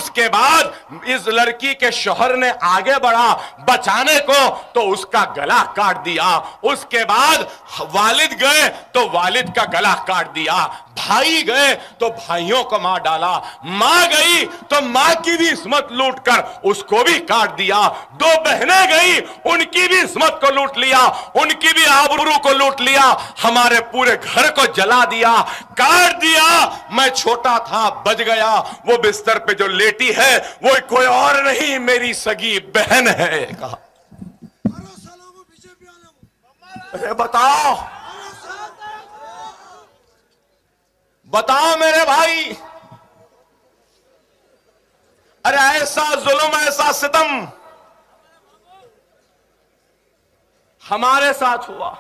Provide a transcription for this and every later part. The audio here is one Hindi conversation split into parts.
उसके बाद इस लड़की के शौहर ने आगे बढ़ा बचाने को तो उसका गला काट दिया। उसके बाद वालिद गए तो वालिद का गला काट दिया, भाई गए तो भाइयों को मार डाला, मां गई तो मां की भी इस्मत लूट कर उसको भी काट दिया, दो बहनें गई उनकी भी इस्मत को लूट लिया, उनकी भी आबरू को लूट लिया, हमारे पूरे घर को जला दिया, काट दिया। मैं छोटा था बच गया, वो बिस्तर पे जो लेटी है वो कोई और नहीं मेरी सगी बहन है। कहा अरे बताओ बताओ मेरे भाई, अरे ऐसा जुल्म ऐसा सितम हमारे साथ हुआ,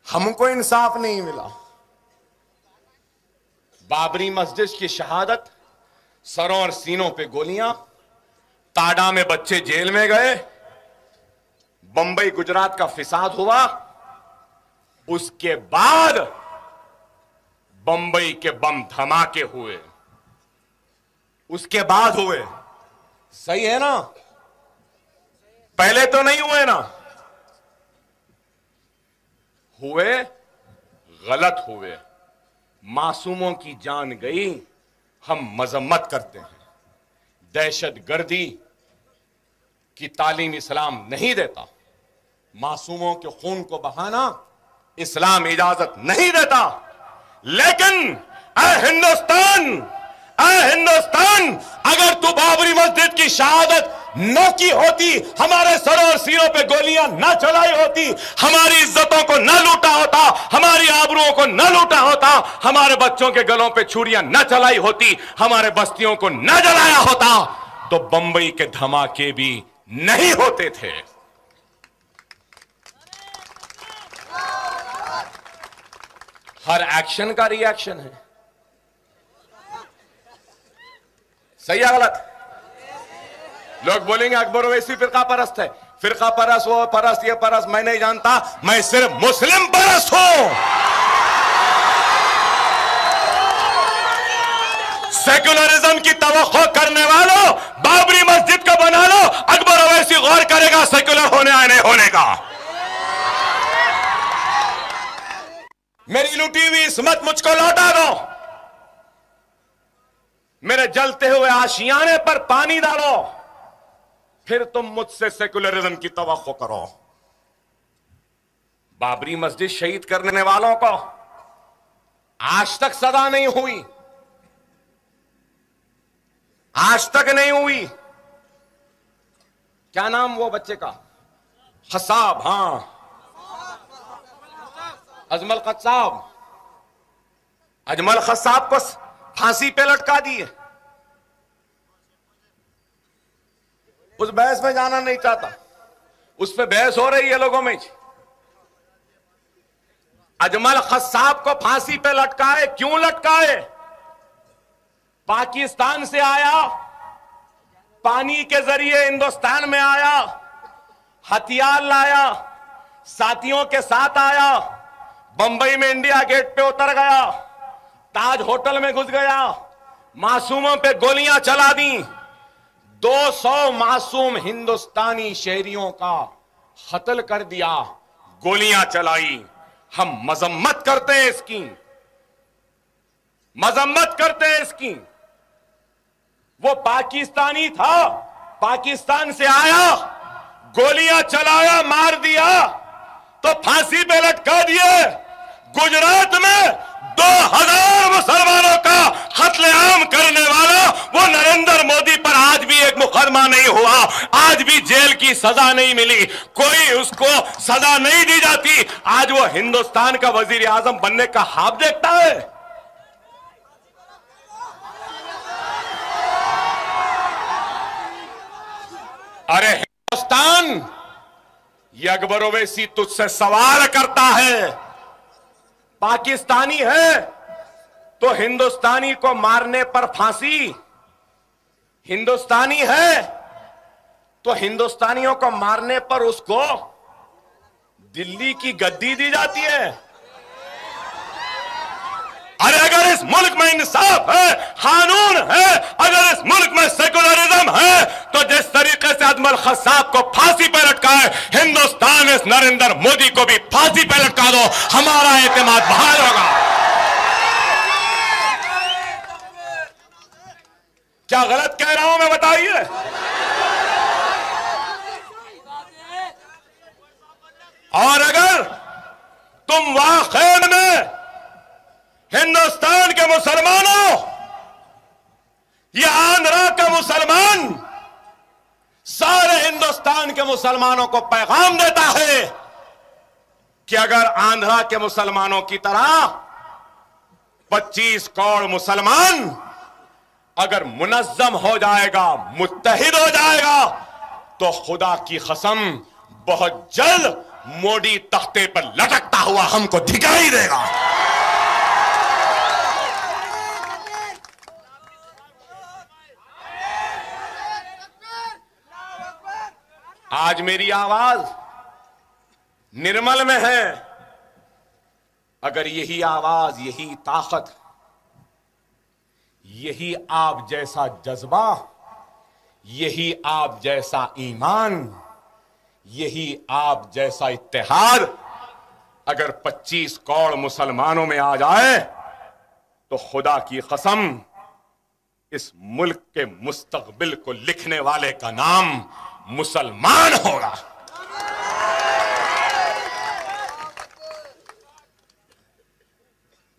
हमको इंसाफ नहीं मिला। बाबरी मस्जिद की शहादत, सरों और सीनों पे गोलियां, ताडा में बच्चे जेल में गए, बंबई गुजरात का फिसाद हुआ, उसके बाद बंबई के बम धमाके हुए, उसके बाद हुए। सही है ना? पहले तो नहीं हुए ना? हुए, गलत हुए, मासूमों की जान गई, हम मजम्मत करते हैं। दहशतगर्दी की तालीम इस्लाम नहीं देता, मासूमों के खून को बहाना इस्लाम इजाजत नहीं देता। लेकिन हिंदुस्तान, अगर तू बाबरी मस्जिद की शहादत न की होती, हमारे सरों और सीनों पे गोलियां न चलाई होती, हमारी इज्जतों को न लूटा होता, हमारी आबरूओं को न लूटा होता, हमारे बच्चों के गलों पे छुरियां न चलाई होती, हमारे बस्तियों को न जलाया होता, तो बंबई के धमाके भी नहीं होते थे। हर एक्शन का रिएक्शन है। सही है गलत? लोग बोलेंगे अकबर ओवैसी फिरका परस्त है, फिरका परस्त, वो परस्त, ये परस्त, मैं नहीं जानता, मैं सिर्फ मुस्लिम परस्त हूं। सेक्युलरिज्म की तवक्को करने वालों, बाबरी मस्जिद को बना लो, अकबर ओवैसी गौर करेगा सेक्युलर होने या नहीं होने का। मेरी लूटी हुई इस्मत मुझको लौटा दो, मेरे जलते हुए आशियाने पर पानी डालो, फिर तुम मुझसे सेक्युलरिज्म की तवक्को करो। बाबरी मस्जिद शहीद करने वालों को आज तक सजा नहीं हुई, आज तक नहीं हुई। क्या नाम वो बच्चे का? खसाब, हां, अजमल खसाब। अजमल खसाब को फांसी पे लटका दिए। उस बहस में जाना नहीं चाहता, उस पे बहस हो रही है लोगों में। अजमल खसाब को फांसी पे लटकाए, क्यों लटकाए? पाकिस्तान से आया, पानी के जरिए हिंदुस्तान में आया, हथियार लाया, साथियों के साथ आया, बंबई में इंडिया गेट पे उतर गया, ताज होटल में घुस गया, मासूमों पे गोलियां चला दी, 200 मासूम हिंदुस्तानी शहरियों का कत्ल कर दिया, गोलियां चलाई। हम मजम्मत करते हैं इसकी, मजम्मत करते हैं इसकी। वो पाकिस्तानी था, पाकिस्तान से आया, गोलियां चलाया, मार दिया, तो फांसी पे लटका दिए। गुजरात में 2000 मुसलमानों का कत्लेआम करने वाला वो नरेंद्र मोदी पर आज भी एक मुकदमा नहीं हुआ, आज भी जेल की सजा नहीं मिली, कोई उसको सजा नहीं दी जाती। आज वो हिंदुस्तान का वजीर आजम बनने का ख्वाब देखता है। अरे हिंदुस्तान, ये अकबर ओवैसी तुझसे सवाल करता है, पाकिस्तानी है तो हिंदुस्तानी को मारने पर फांसी, हिंदुस्तानी है तो हिंदुस्तानियों को मारने पर उसको दिल्ली की गद्दी दी जाती है। अरे अगर इस मुल्क में इंसाफ है, कानून है, अगर इस मुल्क में सेकुलरिज्म है, तो जिस तरीके से अजमल खसाब को फांसी पर लटकाए, हिंदुस्तान इस नरेंद्र मोदी को भी फांसी पर लटका दो, हमारा एतमाद बहाल होगा। क्या गलत कह रहा हूं मैं, बताइए। और अगर तुम वाकई में हिंदुस्तान के मुसलमानों या आंध्रा का मुसलमान सारे हिंदुस्तान के मुसलमानों को पैगाम देता है कि अगर आंध्रा के मुसलमानों की तरह 25 करोड़ मुसलमान अगर मुनज्जम हो जाएगा, मुत्तहिद हो जाएगा, तो खुदा की कसम बहुत जल्द मोदी तख्ते पर लटकता हुआ हमको दिखाई देगा। आज मेरी आवाज निर्मल में है। अगर यही आवाज, यही ताकत, यही आप जैसा जज्बा, यही आप जैसा ईमान, यही आप जैसा इत्तेहाद अगर 25 करोड़ मुसलमानों में आ जाए, तो खुदा की कसम इस मुल्क के मुस्तकबिल को लिखने वाले का नाम मुसलमान होगा।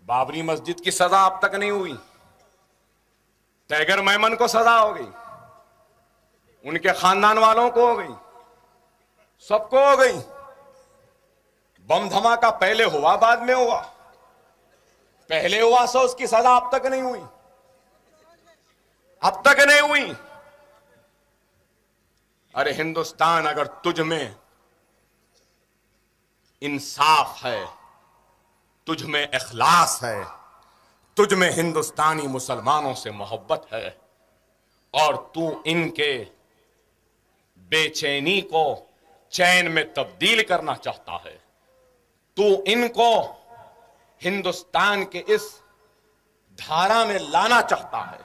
बाबरी मस्जिद की सजा अब तक नहीं हुई, टाइगर मेमन को सजा हो गई, उनके खानदान वालों को हो गई, सबको हो गई। बम धमाका पहले हुआ, बाद में हुआ, पहले हुआ सो उसकी सजा अब तक नहीं हुई, अब तक नहीं हुई। अरे हिंदुस्तान, अगर तुझ में इंसाफ है, तुझ में इखलास है, तुझ में हिंदुस्तानी मुसलमानों से मोहब्बत है, और तू इनके बेचैनी को चैन में तब्दील करना चाहता है, तू इनको हिंदुस्तान के इस धारा में लाना चाहता है,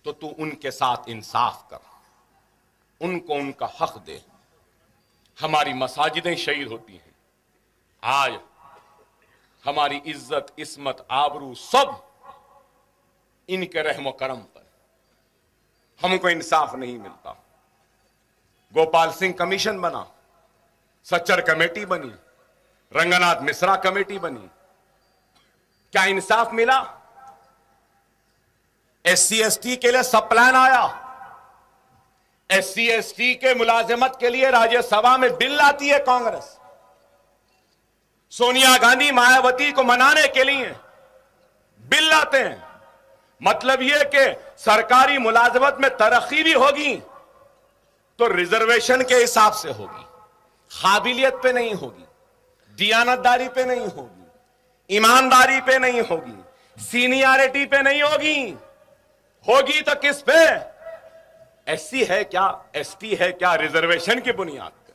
तो तू उनके साथ इंसाफ कर, उनको उनका हक दे। हमारी मसाजिदें शहीद होती हैं, आज हमारी इज्जत, इस्मत, आबरू सब इनके रहमो करम पर, हमको इंसाफ नहीं मिलता। गोपाल सिंह कमीशन बना, सच्चर कमेटी बनी, रंगनाथ मिश्रा कमेटी बनी, क्या इंसाफ मिला? SC ST के लिए सब प्लान आया, SC ST के मुलाजिमत के लिए राज्यसभा में बिल लाती है कांग्रेस, सोनिया गांधी मायावती को मनाने के लिए बिल लाते हैं। मतलब यह कि सरकारी मुलाजिमत में तरक्की भी होगी तो रिजर्वेशन के हिसाब से होगी, काबिलियत पे नहीं होगी, दियानतदारी पे नहीं होगी, ईमानदारी पे नहीं होगी, सीनियरिटी पे नहीं होगी, होगी तो किस पे? SC है क्या, ST है क्या, रिजर्वेशन की बुनियाद पे।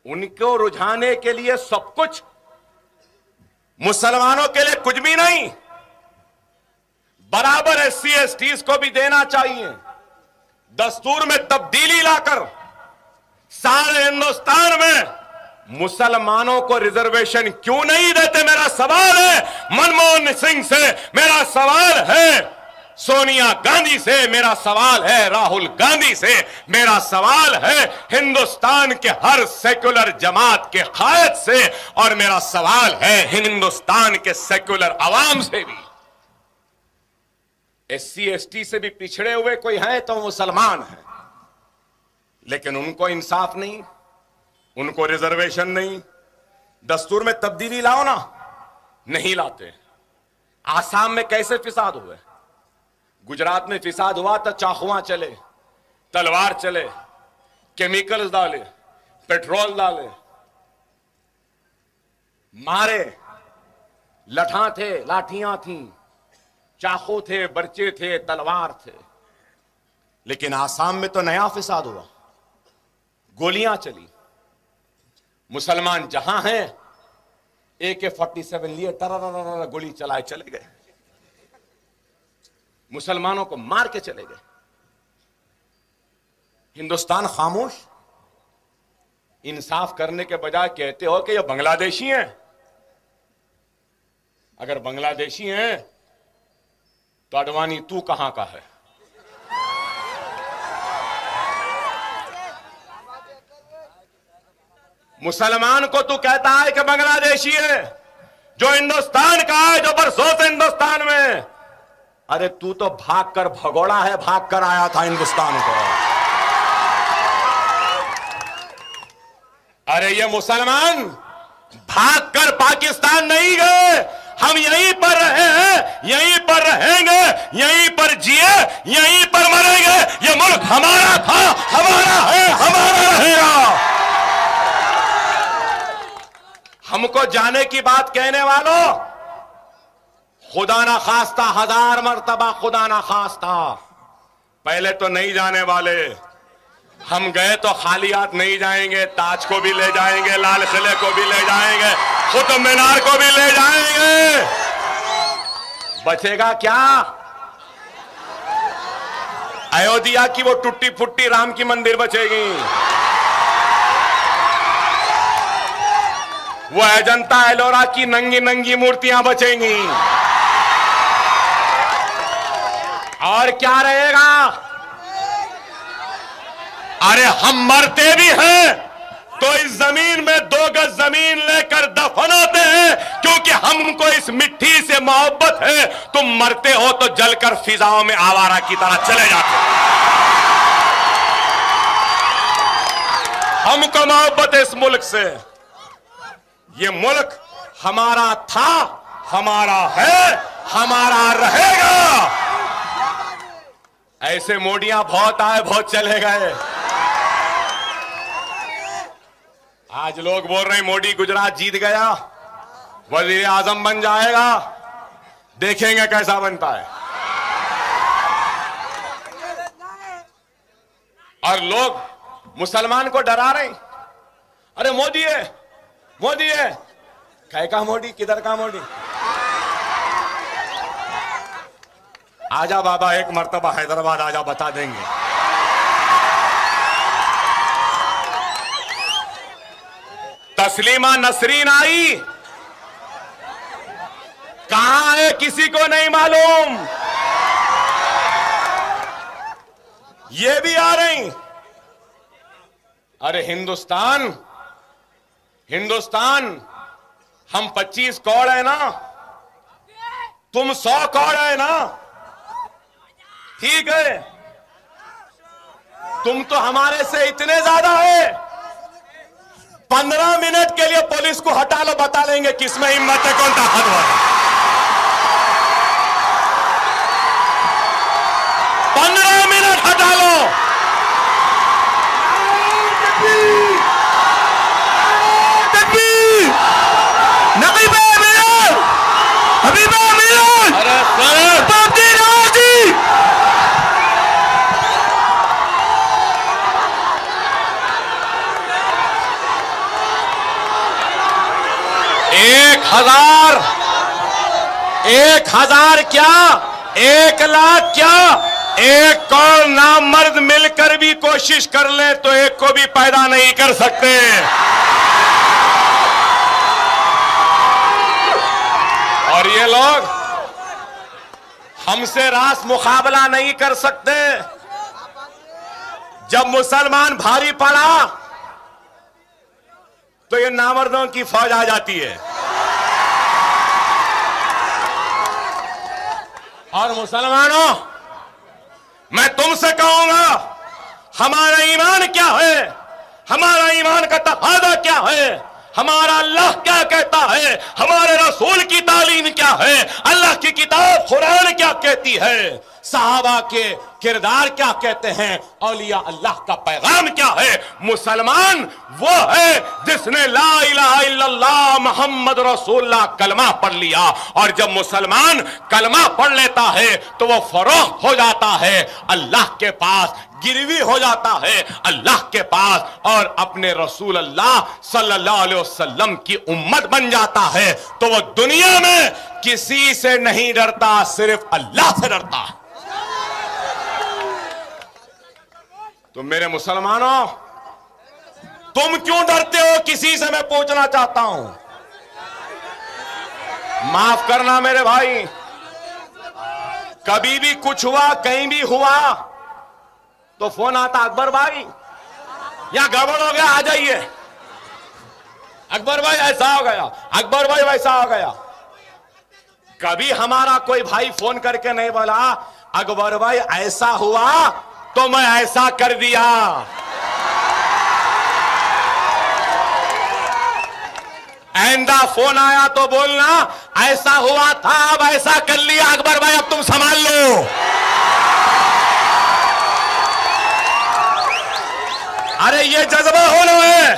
उनको रुझाने के लिए सब कुछ, मुसलमानों के लिए कुछ भी नहीं, बराबर SC STs को भी देना चाहिए। दस्तूर में तब्दीली लाकर सारे हिंदुस्तान में मुसलमानों को रिजर्वेशन क्यों नहीं देते, मेरा सवाल है। मनमोहन सिंह से मेरा सवाल है, सोनिया गांधी से मेरा सवाल है, राहुल गांधी से मेरा सवाल है, हिंदुस्तान के हर सेक्युलर जमात के कायद से, और मेरा सवाल है हिंदुस्तान के सेक्युलर अवाम से भी। SC ST से भी पिछड़े हुए कोई है तो मुसलमान है, लेकिन उनको इंसाफ नहीं, उनको रिजर्वेशन नहीं। दस्तूर में तब्दीली लाओ ना, नहीं लाते। आसाम में कैसे फिसाद हुए, गुजरात में फिसाद हुआ तो चाकुआ चले, तलवार चले, केमिकल्स डाले, पेट्रोल डाले, मारे, लठा थे, लाठियां थी, चाकू थे, बर्चे थे, तलवार थे। लेकिन आसाम में तो नया फिसाद हुआ, गोलियां चली। मुसलमान जहां हैं AK-47 लिए तरर गोली चलाए चले गए, मुसलमानों को मार के चले गए। हिंदुस्तान खामोश। इंसाफ करने के बजाय कहते हो कि ये बांग्लादेशी हैं। अगर बांग्लादेशी हैं तो अडवाणी तू कहां का है? मुसलमान को तू कहता है कि बांग्लादेशी है, जो हिंदुस्तान का है, जो बरसों से हिंदुस्तान में। अरे तू तो भागकर भगोड़ा है, भागकर आया था हिंदुस्तान को। अरे ये मुसलमान भागकर पाकिस्तान नहीं गए, हम यहीं पर रहे हैं, यहीं पर रहेंगे, यहीं पर जिए, यहीं पर मरेंगे। ये मुल्क हमारा था, हमारा है, हमारा रहेगा। हमको जाने की बात कहने वालों, खुदा ना खास्ता, 1000 मर्तबा खुदा ना खास्ता, पहले तो नहीं जाने वाले। हम गए तो खाली हाथ नहीं जाएंगे, ताज को भी ले जाएंगे, लाल किले को भी ले जाएंगे, कुतुब मीनार को भी ले जाएंगे। बचेगा क्या? अयोध्या की वो टूटी फुट्टी राम की मंदिर बचेगी, वो अजंता एलोरा की नंगी नंगी मूर्तियां बचेंगी, और क्या रहेगा? अरे हम मरते भी हैं तो इस जमीन में 2 गज जमीन लेकर दफन होते हैं, क्योंकि हमको इस मिट्टी से मोहब्बत है। तुम मरते हो तो जलकर फिजाओं में आवारा की तरह चले जाते हो। हमको मोहब्बत है इस मुल्क से। ये मुल्क हमारा था, हमारा है, हमारा रहेगा। ऐसे मोडियां बहुत आए, बहुत चले गए। आज लोग बोल रहे हैं मोदी गुजरात जीत गया, वजीर आजम बन जाएगा। देखेंगे कैसा बनता है। और लोग मुसलमान को डरा रहे हैं। अरे मोदी है, मोदी है। कै का मोदी, किधर का मोदी? आजा बाबा, एक मर्तबा हैदराबाद आजा, बता देंगे। तस्लीमा नसरीन आई, कहां है किसी को नहीं मालूम। ये भी आ रही। अरे हिंदुस्तान, हिंदुस्तान, हम 25 करोड़ है ना, तुम 100 करोड़ है ना, ठीक है। तुम तो हमारे से इतने ज्यादा है। 15 मिनट के लिए पुलिस को हटा लो, बता लेंगे किसमें हिम्मत है, कौन ताकतवर है। 15 मिनट हटा लो। नकीबा मिलन, हबीबा मिलन, अरे एक हजार क्या, 1 लाख क्या, 1 करोड़ नामर्द मिलकर भी कोशिश कर ले तो एक को भी पैदा नहीं कर सकते। और ये लोग हमसे रास मुकाबला नहीं कर सकते। जब मुसलमान भारी पड़ा तो ये नामर्दों की फौज आ जाती है। और मुसलमानों, मैं तुमसे कहूंगा, हमारा ईमान क्या है, हमारा ईमान का तकाज़ा क्या है, हमारा अल्लाह क्या कहता है, हमारे रसूल की तालीम क्या है, अल्लाह की किताब कुरान क्या कहती है। सहाबा के किरदार क्या कहते हैं, औलिया अल्लाह का पैगाम क्या है। मुसलमान वो है जिसने ला इलाहा इल्लल्लाह मोहम्मद रसूलुल्लाह कलमा पढ़ लिया, और जब मुसलमान कलमा पढ़ लेता है तो वो फरोख्त हो जाता है अल्लाह के पास, गिरवी हो जाता है अल्लाह के पास, और अपने रसूल अल्लाह सल्लल्लाहु अलैहि वसल्लम की उम्मत बन जाता है। तो वो दुनिया में किसी से नहीं डरता, सिर्फ अल्लाह से डरता है। तो मेरे मुसलमानों, तुम क्यों डरते हो किसी से, मैं पूछना चाहता हूं। माफ करना मेरे भाई, कभी भी कुछ हुआ, कहीं भी हुआ तो फोन आता, अकबर भाई यहां गड़बड़ हो गया, आ जाइए। अकबर भाई ऐसा हो गया, अकबर भाई वैसा हो गया। कभी हमारा कोई भाई फोन करके नहीं बोला अकबर भाई ऐसा हुआ तो मैं ऐसा कर दिया। आइंदा फोन आया तो बोलना ऐसा हुआ था, अब ऐसा कर लिया अकबर भाई, अब तुम संभाल लो। अरे ये जज्बा होना है।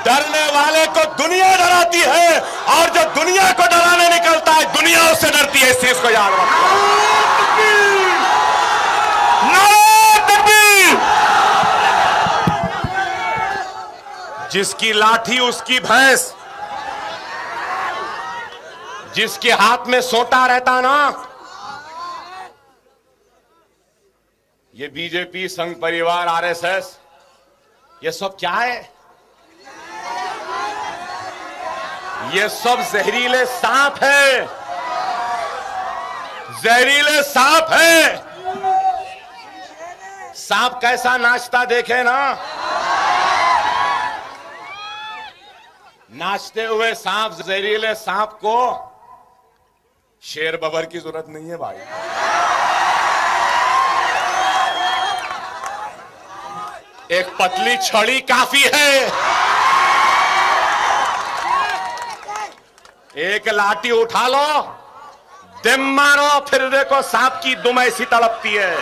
डरने वाले को दुनिया डराती है, और जो दुनिया को डराने निकलता है दुनिया उससे डरती है। इस चीज को याद रखो। जिसकी लाठी उसकी भैंस, जिसके हाथ में सोटा रहता ना, ये बीजेपी, संघ परिवार, आरएसएस, ये सब क्या है? ये सब जहरीले सांप है, जहरीले सांप है। सांप कैसा नाचता देखे ना, नाचते हुए सांप, जहरीले सांप को शेर बबर की जरूरत नहीं है भाई। एक पतली छड़ी काफी है, एक लाठी उठा लो, दिम मारो, फिर देखो सांप की दुम ऐसी तड़पती है।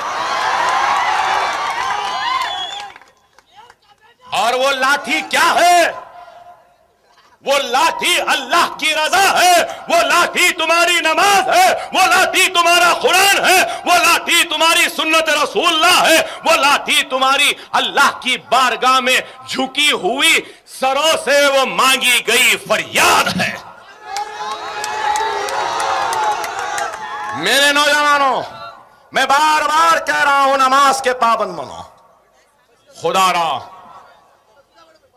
और वो लाठी क्या है? वो लाठी अल्लाह की रजा है, वो लाठी तुम्हारी नमाज है, वो लाठी तुम्हारा कुरान है, वो लाठी तुम्हारी सुन्नत रसूलुल्लाह है, वो लाठी तुम्हारी अल्लाह की बारगाह में झुकी हुई सरों से वो मांगी गई फरियाद है। मेरे नौजवानों, मैं बार बार कह रहा हूं, नमाज के पाबंद बनो।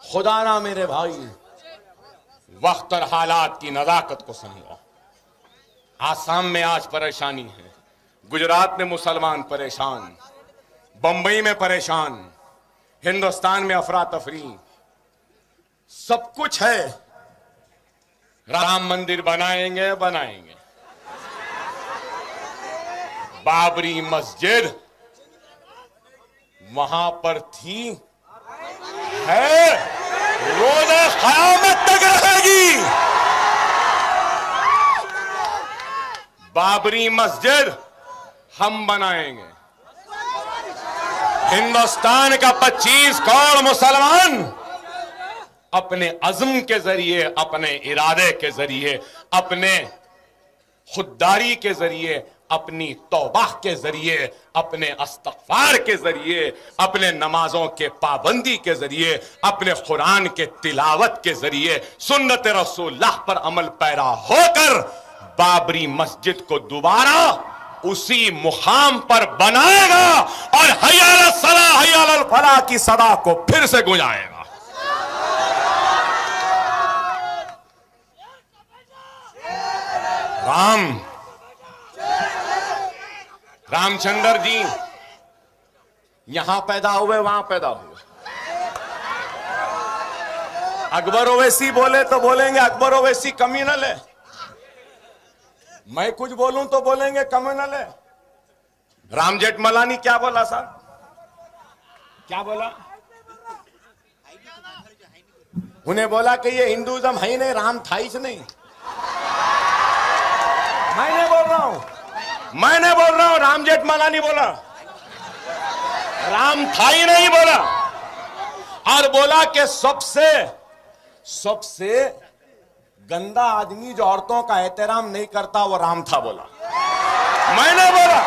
खुदारा मेरे भाई, वक्त और हालात की नजाकत को समझो। आसाम में आज परेशानी है, गुजरात में मुसलमान परेशान, बंबई में परेशान, हिंदुस्तान में अफरा तफरी, सब कुछ है। राम मंदिर बनाएंगे, बाबरी मस्जिद वहां पर थी, है, रोज़े क़यामत तक रहेगी। बाबरी मस्जिद हम बनाएंगे। हिंदुस्तान का 25 करोड़ मुसलमान अपने अज़्म के जरिए, अपने इरादे के जरिए, अपने खुददारी के जरिए, अपनी तौबाह के जरिए, अपने इस्तग़फ़ार के जरिए, अपने नमाजों के पाबंदी के जरिए, अपने कुरान के तिलावत के जरिए, सुन्नत रसूलुल्लाह पर अमल पैरा होकर बाबरी मस्जिद को दोबारा उसी मुकाम पर बनाएगा और हय्या अलल सलाह हय्या अलल फलाह की सदा को फिर से गुंजाएगा। रामचंद्र जी यहां पैदा हुए, वहां पैदा हुए। अकबर ओवैसी बोले तो बोलेंगे अकबर ओवैसी कम्युनल है, मैं कुछ बोलूं तो बोलेंगे कम्युनल है। राम जेठमलानी क्या बोला साहब, क्या बोला? उन्हें बोला कि ये हिंदुइज्म है ही नहीं, राम था ही नहीं। मैं नहीं बोल रहा हूं, हूं, मैंने बोल रहा हूं, राम जेठमलानी बोला, राम था ही नहीं बोला। और बोला कि सबसे गंदा आदमी जो औरतों का एहतराम नहीं करता वो राम था बोला, मैंने बोला,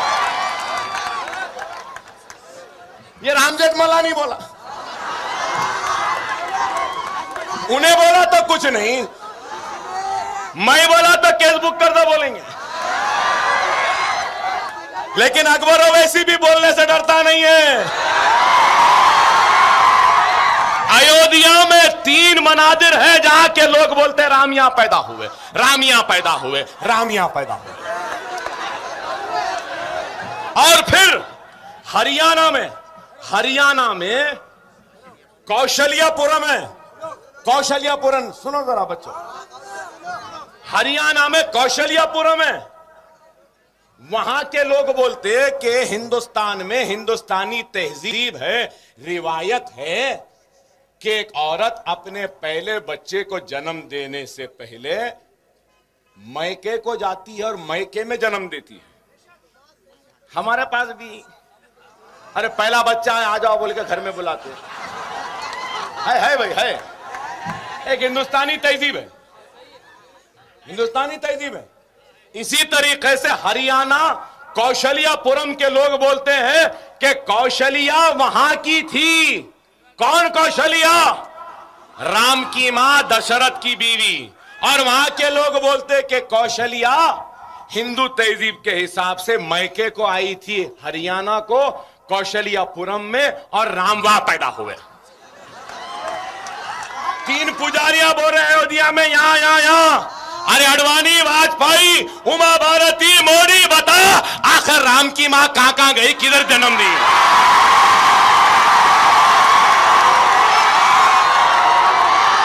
ये राम जेठमलानी बोला। उन्हें बोला तो कुछ नहीं, मैं बोला तो केस बुक कर दो बोलेंगे। लेकिन अकबर ओवैसी भी बोलने से डरता नहीं है। अयोध्या में 3 मनादिर है जहां के लोग बोलते हैं राम यहां पैदा हुए, राम यहां पैदा हुए, राम यहां पैदा हुए। और फिर हरियाणा में कौशल्यापुरम है, कौशल्यापुरम, सुनो जरा बच्चों, हरियाणा में कौशल्यापुरम है। वहां के लोग बोलते कि हिंदुस्तान में हिंदुस्तानी तहजीब है, रिवायत है कि एक औरत अपने पहले बच्चे को जन्म देने से पहले मैके को जाती है और मैके में जन्म देती है। हमारे पास भी, अरे पहला बच्चा है आ जाओ बोल के घर में बुलाते है भाई, है एक हिंदुस्तानी तहजीब है, हिंदुस्तानी तहजीब है। इसी तरीके से हरियाणा कौशल्यापुरम के लोग बोलते हैं कि कौशल्या वहां की थी। कौन कौशल्या? राम की मां, दशरथ की बीवी। और वहां के लोग बोलते कि कौशल्या हिंदू तहजीब के हिसाब से मैके को आई थी हरियाणा को कौशल्यापुरम में, और राम वहां पैदा हुए। 3 पुजारियां बोल रहे हैं अयोध्या में, यहां। अरे अडवाणी, वाजपेयी, उमा भारती, मोदी, बता आखिर राम की मां कहां गई, किधर जन्म दी?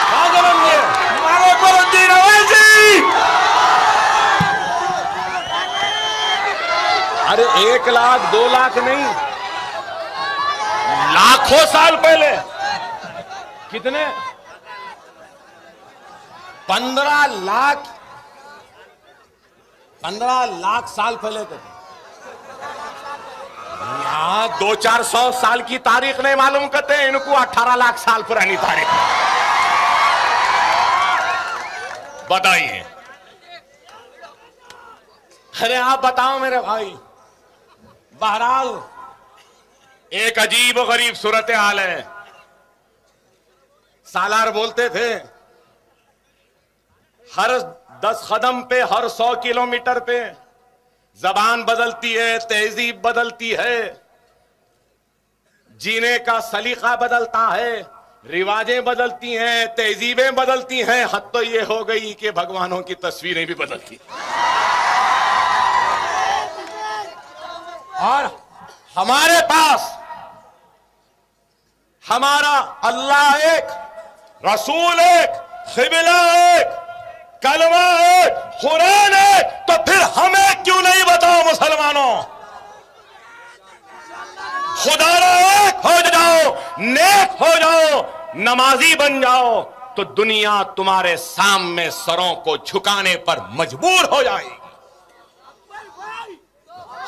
कहां जन्म दिए? हमारे गुरुजी रवैसी। अरे 1 लाख 2 लाख नहीं, लाखों साल पहले। कितने? 15 लाख साल पहले के। यहां 200-400 साल की तारीख नहीं मालूम करते, इनको 18 लाख साल पुरानी तारीख बताइए। अरे आप बताओ मेरे भाई। बहरहाल एक अजीब और गरीब सूरत हाल है। सालार बोलते थे हर 10 कदम पे, हर 100 किलोमीटर पे जबान बदलती है, तहजीब बदलती है, जीने का सलीका बदलता है, रिवाजें बदलती हैं, तहजीबें बदलती हैं। हद तो ये हो गई कि भगवानों की तस्वीरें भी बदलती। और हमारे पास हमारा अल्लाह एक, रसूल एक, क़िबला एक, कलमा एक, कुरान एक, तो फिर हमें क्यों नहीं बताओ मुसलमानों? खुदारा एक हो जाओ, नेक हो जाओ, नमाजी बन जाओ, तो दुनिया तुम्हारे सामने सरों को झुकाने पर मजबूर हो जाएगी।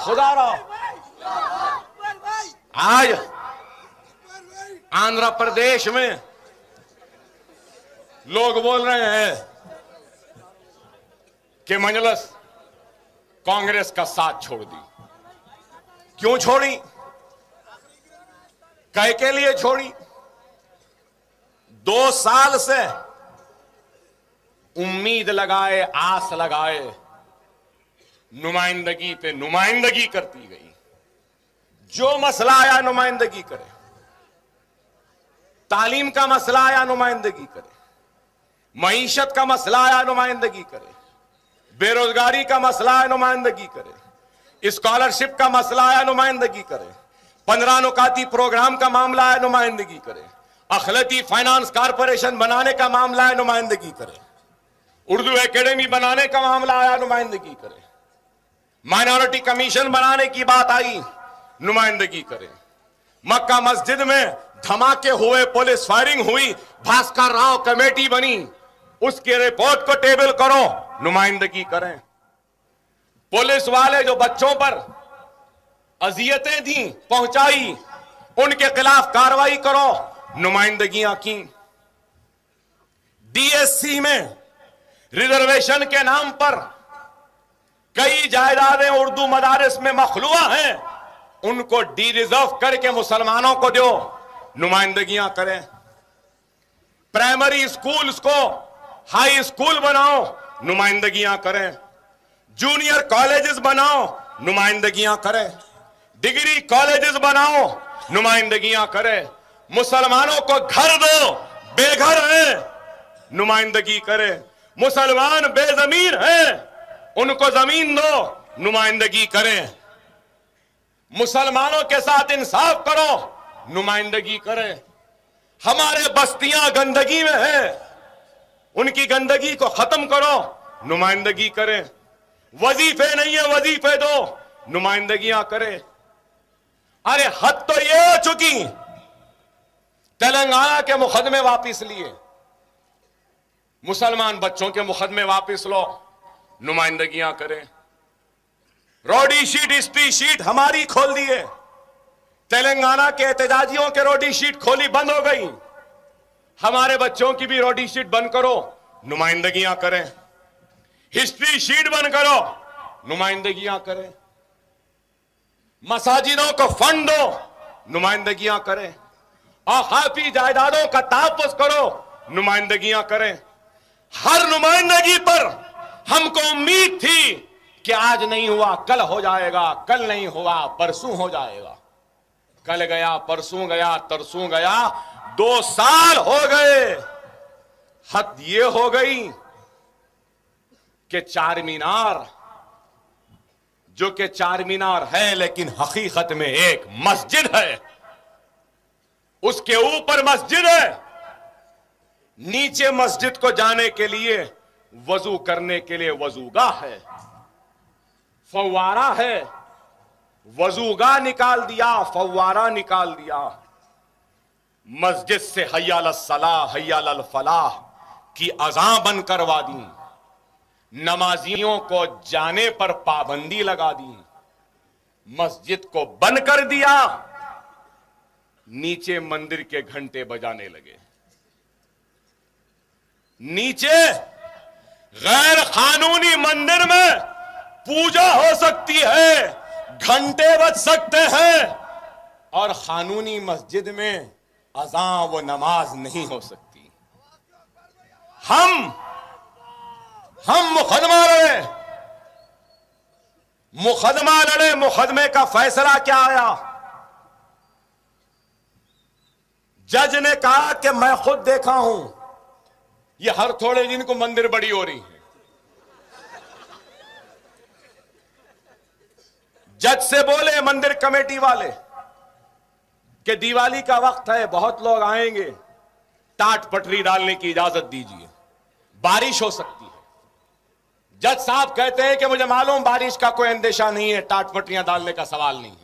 खुदारा आज आंध्र प्रदेश में लोग बोल रहे हैं कि मजलिस कांग्रेस का साथ छोड़ दी। क्यों छोड़ी? कह के लिए छोड़ी? 2 साल से उम्मीद लगाए, आस लगाए, नुमाइंदगी पे नुमाइंदगी करती गई। जो मसला आया नुमाइंदगी करे, तालीम का मसला आया नुमाइंदगी करे, मईशत का मसला आया नुमाइंदगी करे, बेरोजगारी का मसला आया नुमाइंदगी करे, स्कॉलरशिप का मसला आया नुमाइंदगी करे, 15 नुकाती प्रोग्राम का मामला आया नुमाइंदगी करे, अखिलती फाइनेंस कारपोरेशन बनाने का मामला आया नुमाइंदगी करे, उर्दू एकेडमी बनाने का मामला आया नुमाइंदगी करे, माइनॉरिटी कमीशन बनाने की बात आई नुमाइंदगी करे, मक्का मस्जिद में धमाके हुए, पुलिस फायरिंग हुई, भास्कर राव कमेटी बनी, उसके रिपोर्ट को टेबल करो, नुमाइंदगी करें। पुलिस वाले जो बच्चों पर अजियतें दी पहुंचाई, उनके खिलाफ कार्रवाई करो, नुमाइंदगियां की। डीएससी में रिजर्वेशन के नाम पर कई जायदादें उर्दू मदारिस में मखलूआ हैं, उनको डी रिजर्व करके मुसलमानों को दो, नुमाइंदगियां करें। प्राइमरी स्कूल्स को हाई स्कूल बनाओ, नुमाइंदगियां करें। जूनियर कॉलेजेस बनाओ, नुमाइंदगियां करें। डिग्री कॉलेजेस बनाओ, नुमाइंदगियां करें। मुसलमानों को घर दो, बेघर हैं, नुमाइंदगी करें। मुसलमान बेजमीन हैं, उनको जमीन दो, नुमाइंदगी करें। मुसलमानों के साथ इंसाफ करो, नुमाइंदगी करें। हमारे बस्तियां गंदगी में है, उनकी गंदगी को खत्म करो, नुमाइंदगी करें। वजीफे नहीं है, वजीफे दो, नुमाइंदगियां करें। अरे हद तो ये हो चुकी, तेलंगाना के मुकदमे वापिस लिए, मुसलमान बच्चों के मुकदमे वापिस लो, नुमाइंदगियां करें। रोडी शीट, हिस्ट्री शीट हमारी खोल दिए, तेलंगाना के एहतजाजियों के रोडी शीट खोली, बंद हो गई। हमारे बच्चों की भी रोडी शीट बंद करो, नुमाइंदगियां करें। हिस्ट्री शीट बंद करो, नुमाइंदगियां करें। मसाजिदों को फंड दो, नुमाइंदगियां करें। और खाफी जायदादों का तहफ्फुज़ करो, नुमाइंदगियां करें। हर नुमाइंदगी पर हमको उम्मीद थी कि आज नहीं हुआ कल हो जाएगा, कल नहीं हुआ परसों हो जाएगा। कल गया, परसों गया, तरसों गया, 2 साल हो गए। हद ये हो गई कि चार मीनार, जो कि चार मीनार है लेकिन हकीकत में एक मस्जिद है, उसके ऊपर मस्जिद है, नीचे मस्जिद को जाने के लिए वजू करने के लिए वजूगाह है, फव्वारा है। वजूगाह निकाल दिया, फव्वारा निकाल दिया। मस्जिद से हय्या अलस सलाह, हय्या अल फलाह की अज़ां बंद करवा दी। नमाजियों को जाने पर पाबंदी लगा दी। मस्जिद को बंद कर दिया, नीचे मंदिर के घंटे बजाने लगे। नीचे गैर कानूनी मंदिर में पूजा हो सकती है, घंटे बज सकते हैं, और कानूनी मस्जिद में अज़ां व नमाज नहीं हो सकती। हम मुकदमा लड़े, मुकदमे का फैसला क्या आया? जज ने कहा कि मैं खुद देखा हूं, ये हर थोड़े दिन को मंदिर बड़ी हो रही है। जज से बोले मंदिर कमेटी वाले कि दिवाली का वक्त है, बहुत लोग आएंगे, टाट पटरी डालने की इजाजत दीजिए, बारिश हो सकती है। जज साहब कहते हैं कि मुझे मालूम बारिश का कोई अंदेशा नहीं है, टाट पटरियां डालने का सवाल नहीं है।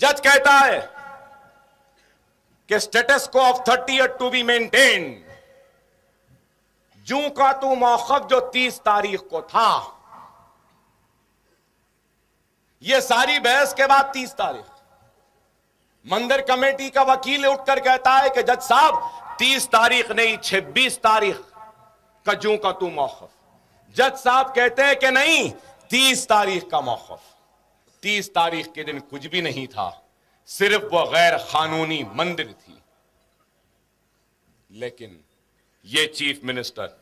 जज कहता है कि स्टेटस को of 30th to be maintain. जूं का तू मौखफ जो 30 तारीख को था, यह सारी बहस के बाद 30 तारीख मंदिर कमेटी का वकील उठकर कहता है कि जज साहब 30 तारीख नहीं 26 तारीख का जूं का तू मौखफ। जज साहब कहते हैं कि नहीं 30 तारीख का मौखफ। 30 तारीख के दिन कुछ भी नहीं था, सिर्फ वह गैर कानूनी मंदिर थी। लेकिन यह चीफ मिनिस्टर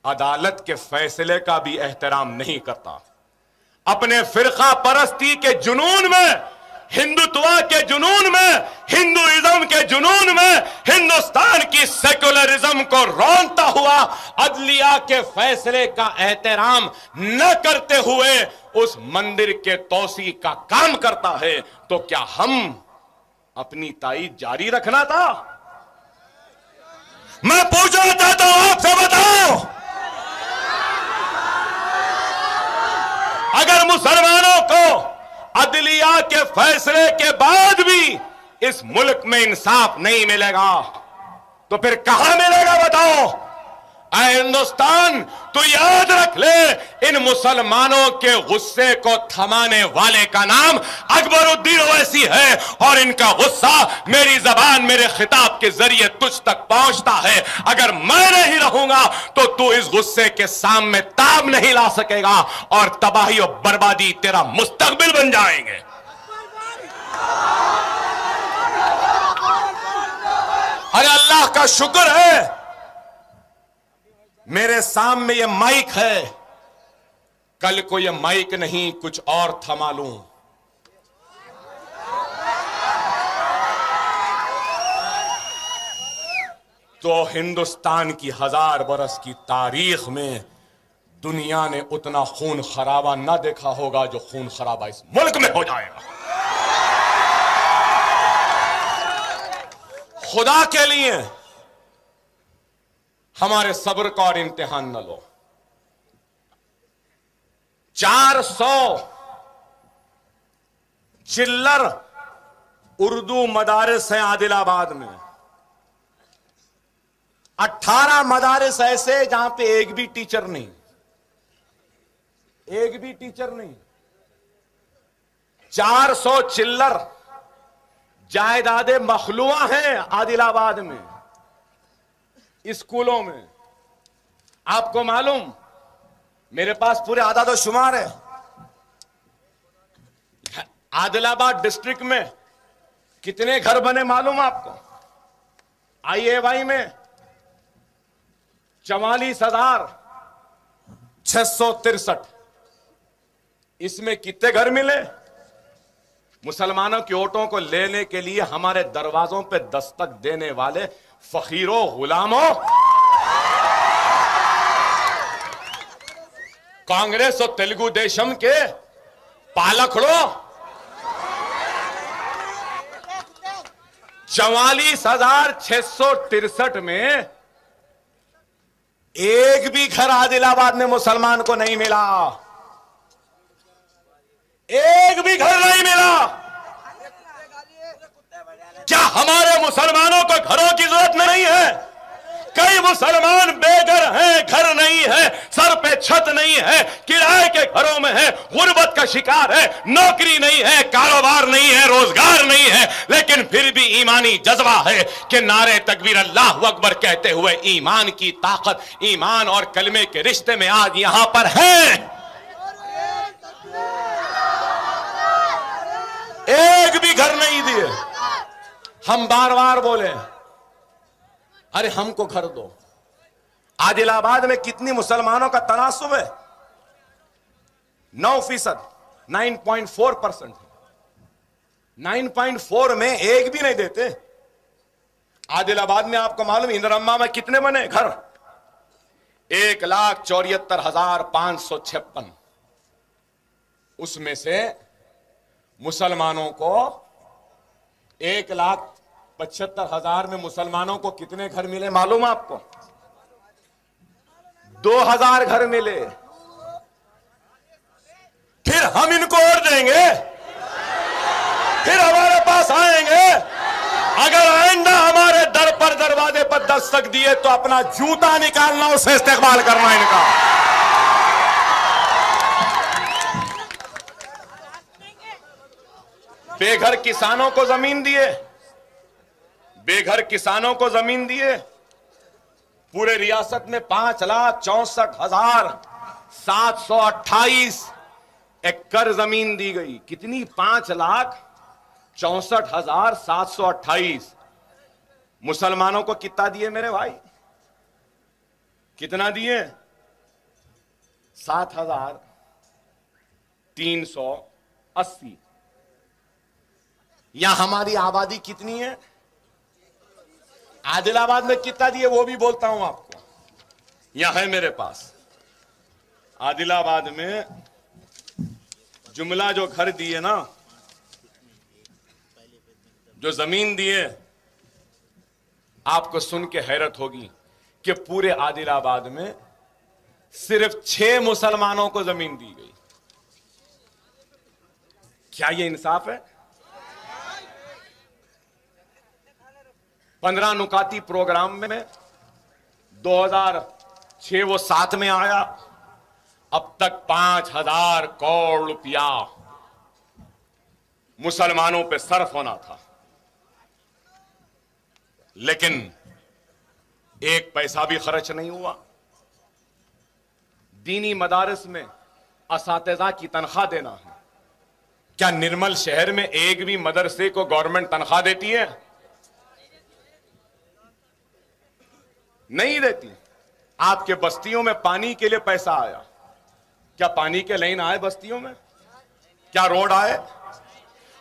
अदालत के फैसले का भी एहतराम नहीं करता। अपने फिरका परस्ती के जुनून में, हिंदुत्व के जुनून में, हिंदुइज्म के जुनून में हिंदुस्तान की सेक्युलरिज्म को रौंदता हुआ अदलिया के फैसले का एहतराम न करते हुए उस मंदिर के तौसी का काम करता है, तो क्या हम अपनी ताईद जारी रखना था? मैं पूछना चाहता हूं आपसे, बताओ, अगर मुसलमानों को अदलिया के फैसले के बाद भी इस मुल्क में इंसाफ नहीं मिलेगा तो फिर कहां मिलेगा? बताओ। ऐ हिंदुस्तान, तू याद रख ले, इन मुसलमानों के गुस्से को थमाने वाले का नाम अकबरुद्दीन ओवैसी है, और इनका गुस्सा मेरी जबान, मेरे खिताब के जरिए तुझ तक पहुंचता है। अगर मैं नहीं रहूंगा तो तू इस गुस्से के सामने ताब नहीं ला सकेगा, और तबाही और बर्बादी तेरा मुस्तकबिल बन जाएंगे। अरे अल्लाह का शुक्र है मेरे सामने ये माइक है, कल को ये माइक नहीं कुछ और था मालूम। तो हिंदुस्तान की 1000 बरस की तारीख में दुनिया ने उतना खून खराबा ना देखा होगा जो खून खराबा इस मुल्क में हो जाएगा। खुदा के लिए हमारे सब्र का और इम्तिहान न लो। 400 चिल्लर उर्दू मदारिस हैं आदिलाबाद में, 18 मदारिस ऐसे जहां पे एक भी टीचर नहीं, एक भी टीचर नहीं। 400 चिल्लर जायदादे मखलूआ हैं आदिलाबाद में स्कूलों में। आपको मालूम, मेरे पास पूरे आदाद और शुमार है। आदिलाबाद डिस्ट्रिक्ट में कितने घर बने मालूम आपको? IAY में 44,663। इसमें कितने घर मिले? मुसलमानों के वोटों को लेने के लिए हमारे दरवाजों पे दस्तक देने वाले फकीरों, गुलामों, कांग्रेस और तेलुगु देशम के पालकड़ों, 44,663 में एक भी घर आदिलाबाद में मुसलमान को नहीं मिला, एक भी घर नहीं मिला। क्या हमारे मुसलमानों को घरों की जरूरत नहीं है? कई मुसलमान बेघर हैं, घर नहीं है, सर पे छत नहीं है, किराए के घरों में है, गुर्बत का शिकार है, नौकरी नहीं है, कारोबार नहीं है, रोजगार नहीं है, लेकिन फिर भी ईमानी जज्बा है कि नारे तकबीर अल्लाहु अकबर कहते हुए ईमान की ताकत, ईमान और कलमे के रिश्ते में आज यहां पर है। एक भी घर नहीं दिए। हम बार बार बोले अरे हमको घर दो। आदिलाबाद में कितनी मुसलमानों का तनासुब है? 9%, 9.4%। 9.4 में एक भी नहीं देते। आदिलाबाद में आपको मालूम इंदिरम्मा में कितने बने घर? 1,74,556। उसमें से मुसलमानों को 1,75,000 में मुसलमानों को कितने घर मिले मालूम आपको? 2,000 घर मिले। फिर हम इनको और देंगे, फिर हमारे पास आएंगे। अगर आइंदा हमारे दर पर दरवाजे पर दस्तक दिए तो अपना जूता निकालना, उसे इस्तेमाल करना इनका। बेघर किसानों को जमीन दिए, बेघर किसानों को जमीन दिए। पूरे रियासत में 5,64,728 एकड़ जमीन दी गई। कितनी? 5,64,728। मुसलमानों को कितना दिए मेरे भाई? कितना दिए? 7,380। यहां हमारी आबादी कितनी है? आदिलाबाद में कितना दिए वो भी बोलता हूं आपको। यहां है मेरे पास आदिलाबाद में जुमला जो घर दिए ना, जो जमीन दिए, आपको सुन के हैरत होगी कि पूरे आदिलाबाद में सिर्फ 6 मुसलमानों को जमीन दी गई। क्या ये इंसाफ है? 15 नुकाती प्रोग्राम में 6 वो 7 में आया। अब तक 5,000 करोड़ रुपया मुसलमानों पे सर्फ होना था, लेकिन एक पैसा भी खर्च नहीं हुआ। दीनी मदारिस में असातिज़ा की तनख्वाह देना है। क्या निर्मल शहर में एक भी मदरसे को गवर्नमेंट तनख्वाह देती है? नहीं देती। आपके बस्तियों में पानी के लिए पैसा आया, क्या पानी के लाइन आए बस्तियों में? क्या रोड आए?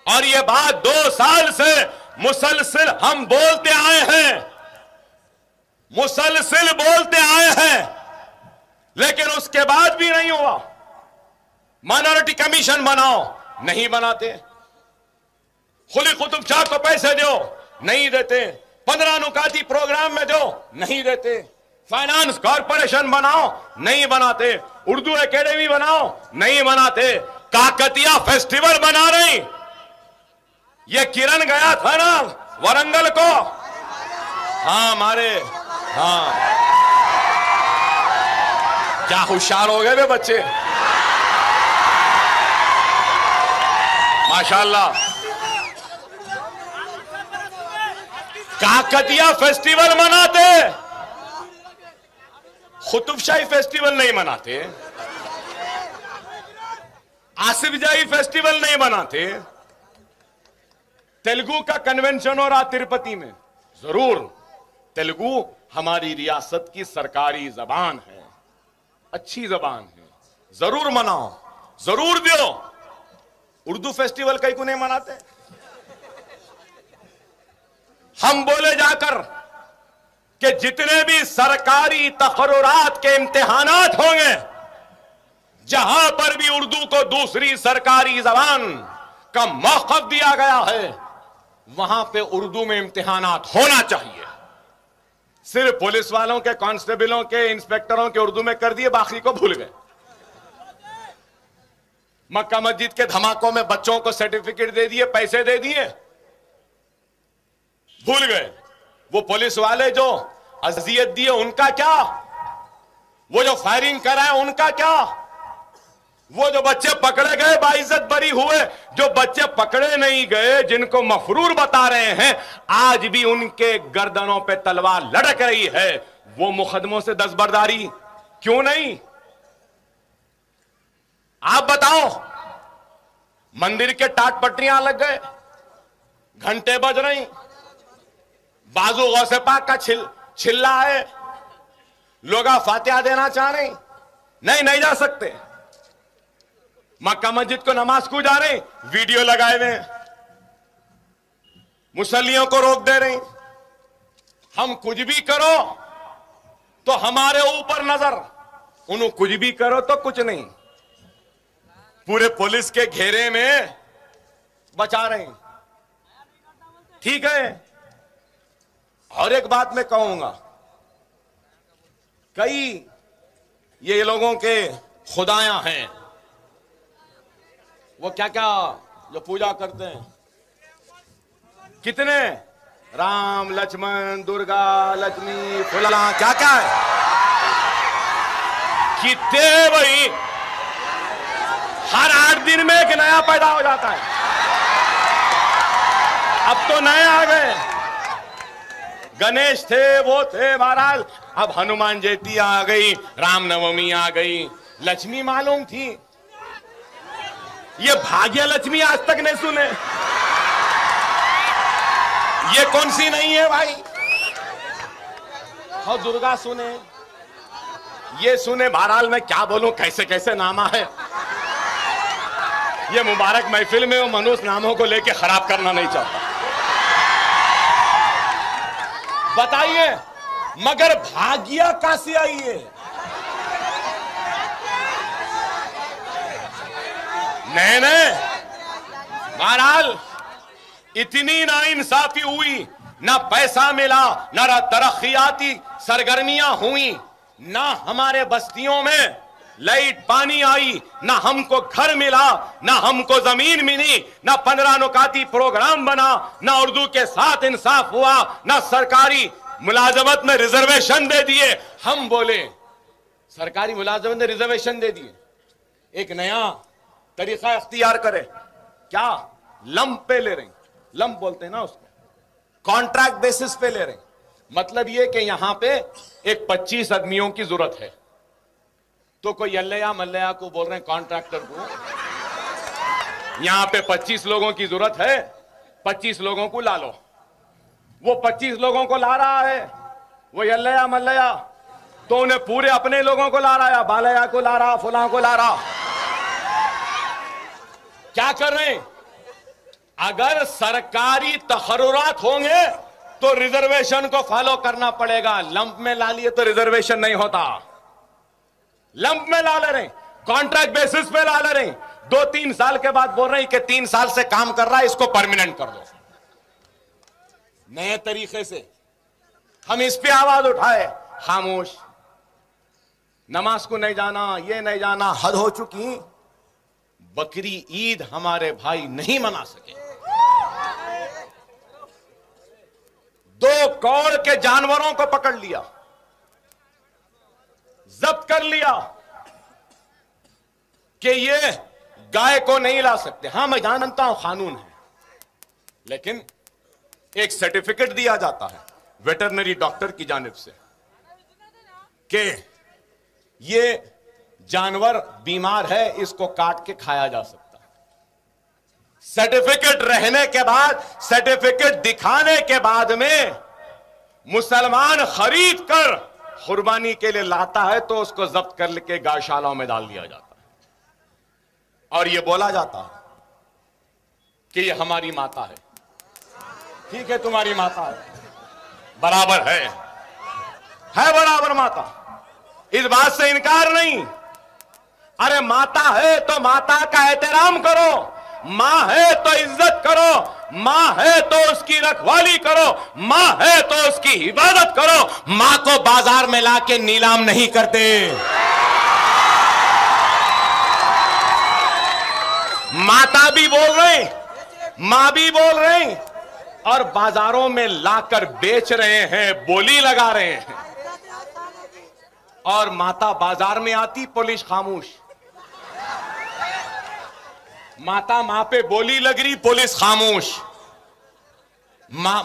और ये बात 2 साल से मुसलसिल हम बोलते आए हैं, मुसलसिल बोलते आए हैं, लेकिन उसके बाद भी नहीं हुआ। माइनॉरिटी कमीशन बनाओ, नहीं बनाते। खुली कुतुब शाह को पैसे दो, नहीं देते। 15 नुकाती प्रोग्राम में दो, नहीं देते। फाइनेंस कॉरपोरेशन बनाओ, नहीं बनाते। उर्दू एकेडमी बनाओ, नहीं बनाते। काकतिया फेस्टिवल बना रही। ये किरण गया था ना वरंगल को, हाँ हमारे, हाँ क्या होशियार हो गए वे बच्चे, माशाल्लाह। काकतिया फेस्टिवल मनाते, कुतुबशाही फेस्टिवल नहीं मनाते, आसिफ जाही फेस्टिवल नहीं मनाते। तेलुगु का कन्वेंशन हो रहा तिरुपति में, जरूर तेलुगु हमारी रियासत की सरकारी जबान है, अच्छी जबान है, जरूर मनाओ, जरूर दो। उर्दू फेस्टिवल कहीं को नहीं मनाते। हम बोले जाकर कि जितने भी सरकारी तकर्रुरात के इम्तिहानात होंगे, जहां पर भी उर्दू को दूसरी सरकारी जबान का मौक़िफ़ दिया गया है, वहां पे उर्दू में इम्तिहानात होना चाहिए। सिर्फ पुलिस वालों के, कांस्टेबलों के, इंस्पेक्टरों के उर्दू में कर दिए, बाकी को भूल गए। मक्का मस्जिद के धमाकों में बच्चों को सर्टिफिकेट दे दिए, पैसे दे दिए, भूल गए। वो पुलिस वाले जो अजियत दिए उनका क्या? वो जो फायरिंग कराए उनका क्या? वो जो बच्चे पकड़े गए बाइज्जत बरी हुए, जो बच्चे पकड़े नहीं गए, जिनको मफरूर बता रहे हैं, आज भी उनके गर्दनों पे तलवार लटक रही है, वो मुकदमों से दस्तबरदारी क्यों नहीं? आप बताओ। मंदिर के टाट पटरियां लग गए, घंटे बज रही, बाजू गौसे पाक का छिल्ला है, लोग फातिहा देना चाह रहे, नहीं जा सकते। मक्का मस्जिद को नमाज को जा रहे, वीडियो लगाए हुए, मुसल्लियों को रोक दे रहे। हम कुछ भी करो तो हमारे ऊपर नजर, उन्होंने कुछ भी करो तो कुछ नहीं। पूरे पुलिस के घेरे में बचा रहे, ठीक है। और एक बात मैं कहूंगा, कई ये लोगों के खुदायां हैं, वो क्या क्या जो पूजा करते हैं, कितने राम लक्ष्मण दुर्गा लक्ष्मी फुला क्या क्या है, कितने भाई हर 8 दिन में एक नया पैदा हो जाता है। अब तो नए आ गए, गणेश थे, वो थे, बहरहाल अब हनुमान जयंती आ गई, रामनवमी आ गई, लक्ष्मी मालूम थी। ये भाग्य लक्ष्मी आज तक नहीं सुने, ये कौन सी नहीं है भाई? और दुर्गा सुने, ये सुने, बहरहाल मैं क्या बोलूं, कैसे कैसे नामा है। ये मुबारक महफिल में वो मनुष्य नामों को लेके खराब करना नहीं चाहता। बताइए, मगर भाग्य कहां से आई है? नहीं, बहरहाल इतनी नाइंसाफी हुई, ना पैसा मिला, ना तरक्कियाती सरगर्मियां हुई, ना हमारे बस्तियों में लाइट पानी आई, ना हमको घर मिला, ना हमको जमीन मिली, ना 15 नुकाती प्रोग्राम बना, ना उर्दू के साथ इंसाफ हुआ, ना सरकारी मुलाजमत में रिजर्वेशन दे दिए। हम बोले सरकारी मुलाजिम ने रिजर्वेशन दे दिए, एक नया तरीका अख्तियार करे, क्या लंप पे ले रहे, लंप बोलते हैं ना उसको, कॉन्ट्रैक्ट बेसिस पे ले रहे। मतलब ये कि यहां पे एक 25 आदमियों की जरूरत है, तो कोई अल्लैया मल्लैया को बोल रहे हैं कॉन्ट्रैक्टर को, यहां पे 25 लोगों की जरूरत है, 25 लोगों को ला लो। वो 25 लोगों को ला रहा है, वो अल्लैया मल्लैया, तो उन्हें पूरे अपने लोगों को ला रहा है, बालैया को ला रहा, फुला को ला रहा। क्या कर रहे हैं? अगर सरकारी तखर्रुरात होंगे तो रिजर्वेशन को फॉलो करना पड़ेगा। लंप में ला लिए तो रिजर्वेशन नहीं होता, लंप में ला ले रहे, कॉन्ट्रैक्ट बेसिस पे ला ले रहे, 2-3 साल के बाद बोल रहे हैं कि 3 साल से काम कर रहा है, इसको परमानेंट कर दो। नए तरीके से हम इस पे आवाज उठाए, खामोश। नमाज को नहीं जाना, ये नहीं जाना, हद हो चुकी। बकरी ईद हमारे भाई नहीं मना सके। 2 करोड़ के जानवरों को पकड़ लिया, जब्त कर लिया कि ये गाय को नहीं ला सकते। हां, मैं जानता हूं कानून है, लेकिन एक सर्टिफिकेट दिया जाता है वेटरनरी डॉक्टर की जानिब से कि ये जानवर बीमार है, इसको काट के खाया जा सकता है। सर्टिफिकेट रहने के बाद, सर्टिफिकेट दिखाने के बाद में मुसलमान खरीद कर कुर्बानी के लिए लाता है तो उसको जब्त कर के गौशालाओं में डाल दिया जाता है और ये बोला जाता है कि ये हमारी माता है। ठीक है, तुम्हारी माता है, बराबर है बराबर माता, इस बात से इनकार नहीं। अरे माता है तो माता का एहतराम करो, मां है तो इज्जत करो, मां है तो उसकी रखवाली करो, मां है तो उसकी इबादत करो। मां को बाजार में लाके नीलाम नहीं करते। माता भी बोल रहे, मां भी बोल रहे, और बाजारों में लाकर बेच रहे हैं, बोली लगा रहे हैं। और माता बाजार में आती, पुलिस खामोश। माता मां पे बोली लग रही, पुलिस खामोश।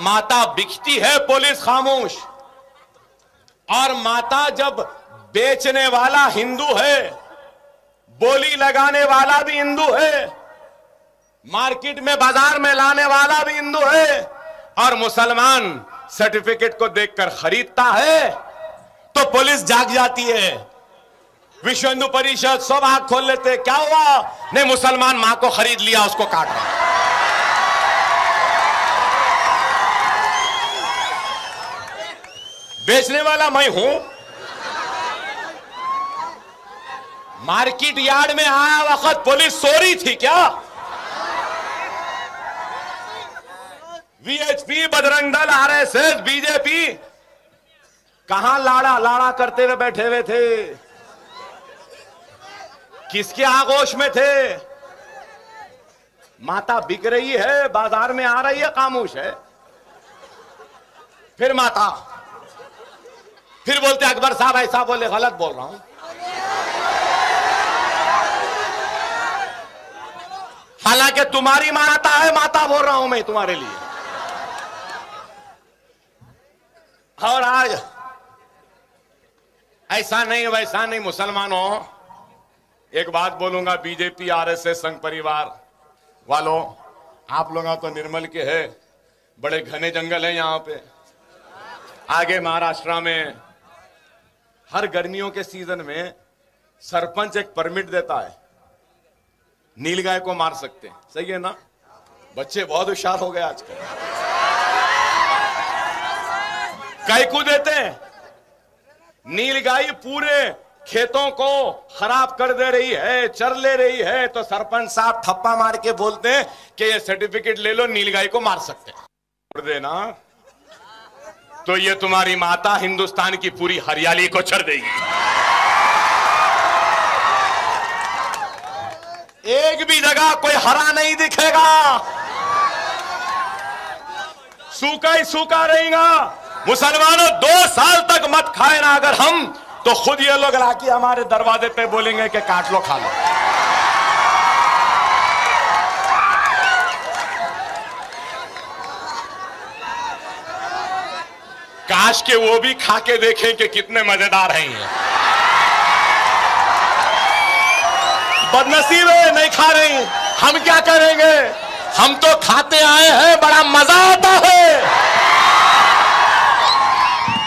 माता बिकती है, पुलिस खामोश। और माता जब बेचने वाला हिंदू है, बोली लगाने वाला भी हिंदू है, मार्केट में बाजार में लाने वाला भी हिंदू है, और मुसलमान सर्टिफिकेट को देखकर खरीदता है, तो पुलिस जाग जाती है। विश्व हिंदू परिषद सब आंख खोल लेते, क्या हुआ? नहीं, मुसलमान मां को खरीद लिया, उसको काट रहा। बेचने वाला मैं हूं। मार्केट यार्ड में आया वक्त पुलिस सो रही थी क्या? VHP, Bajrang Dal, RSS, BJP कहां लाड़ा करते हुए बैठे हुए थे? किसके आगोश में थे? माता बिक रही है, बाजार में आ रही है, खामोश है। फिर माता, फिर बोलते अकबर साहब ऐसा बोले, गलत बोल रहा हूं। हालांकि तुम्हारी माता है, माता बोल रहा हूं मैं तुम्हारे लिए। और आज ऐसा नहीं वैसा नहीं, मुसलमानों, एक बात बोलूंगा, बीजेपी, आरएसएस, संघ परिवार वालों, आप लोग तो निर्मल के है, बड़े घने जंगल है यहां पे। आगे महाराष्ट्र में हर गर्मियों के सीजन में सरपंच एक परमिट देता है, नीलगाय को मार सकते हैं। सही है ना? बच्चे बहुत होशियार हो गए आजकल। गाय को देते हैं, नीलगाय पूरे खेतों को खराब कर दे रही है, चर ले रही है, तो सरपंच साहब थप्पा मार के बोलते हैं कि ये सर्टिफिकेट ले लो, नीलगाय को मार सकते हैं। छोड़ देना तो ये तुम्हारी माता हिंदुस्तान की पूरी हरियाली को चर देगी। एक भी जगह कोई हरा नहीं दिखेगा, सूखा ही सूखा रहेगा। मुसलमानों, 2 साल तक मत खाए ना। अगर हम तो खुद ये लोग लाके हमारे दरवाजे पे बोलेंगे कि काट लो, खा लो। काश के वो भी खा के देखें कि कितने मजेदार हैं ये। बदनसीब है, नहीं खा रही। हम क्या करेंगे? हम तो खाते आए हैं, बड़ा मजा आता है,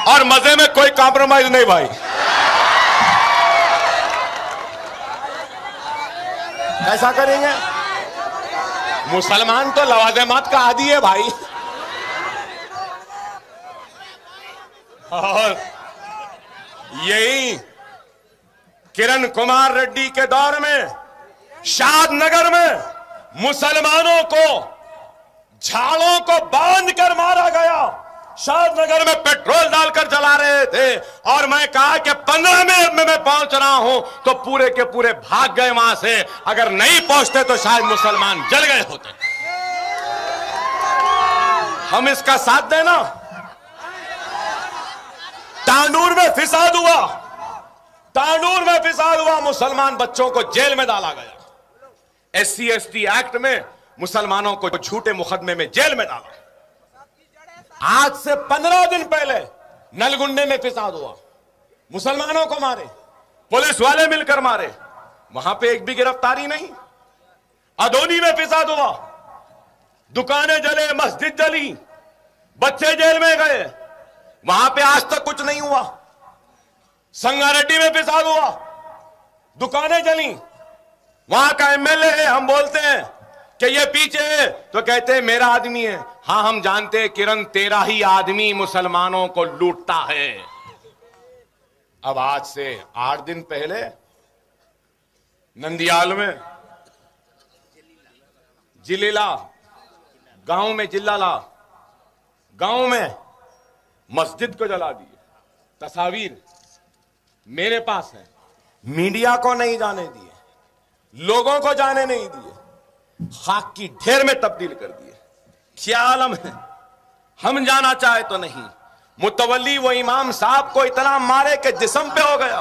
और मजे में कोई कॉम्प्रोमाइज नहीं भाई। ऐसा करेंगे? मुसलमान तो लवाजमात का आदी है भाई। और यही किरण कुमार रेड्डी के दौर में शादनगर में मुसलमानों को झाड़ों को बांध कर मारा गया। शादनगर में पेट्रोल डालकर जला रहे थे, और मैं कहा कि 15 मिनट में मैं पहुंच रहा हूं, तो पूरे के पूरे भाग गए वहां से। अगर नहीं पहुंचते तो शायद मुसलमान जल गए होते। हम इसका साथ देना। तांडूर में फिसाद हुआ, तांडूर में फिसाद हुआ, मुसलमान बच्चों को जेल में डाला गया। SC ST एक्ट में मुसलमानों को झूठे मुकदमे में जेल में डाला। आज से 15 दिन पहले नलगुंडे में फिसाद हुआ, मुसलमानों को मारे, पुलिस वाले मिलकर मारे, वहां पे एक भी गिरफ्तारी नहीं। अदोनी में फिसाद हुआ, दुकानें जले, मस्जिद जली, बच्चे जेल में गए, वहां पे आज तक कुछ नहीं हुआ। संगारेड्डी में फिसाद हुआ, दुकानें जली, वहां का MLA है, हम बोलते हैं कि ये पीछे है, तो कहते हैं मेरा आदमी है। हाँ, हम जानते हैं किरण, तेरा ही आदमी मुसलमानों को लूटता है। अब आज से 8 दिन पहले नंदियाल में जिलेला गांव में, जिल्लाला गांव में मस्जिद को जला दिए। तस्वीर मेरे पास है, मीडिया को नहीं जाने दिए, लोगों को जाने नहीं दिए, खाक की ढेर में तब्दील कर दिए। क्या आलम है, हम जाना चाहे तो नहीं। मुतवल्ली वो इमाम साहब को इतना मारे कि जिस्म पे हो गया।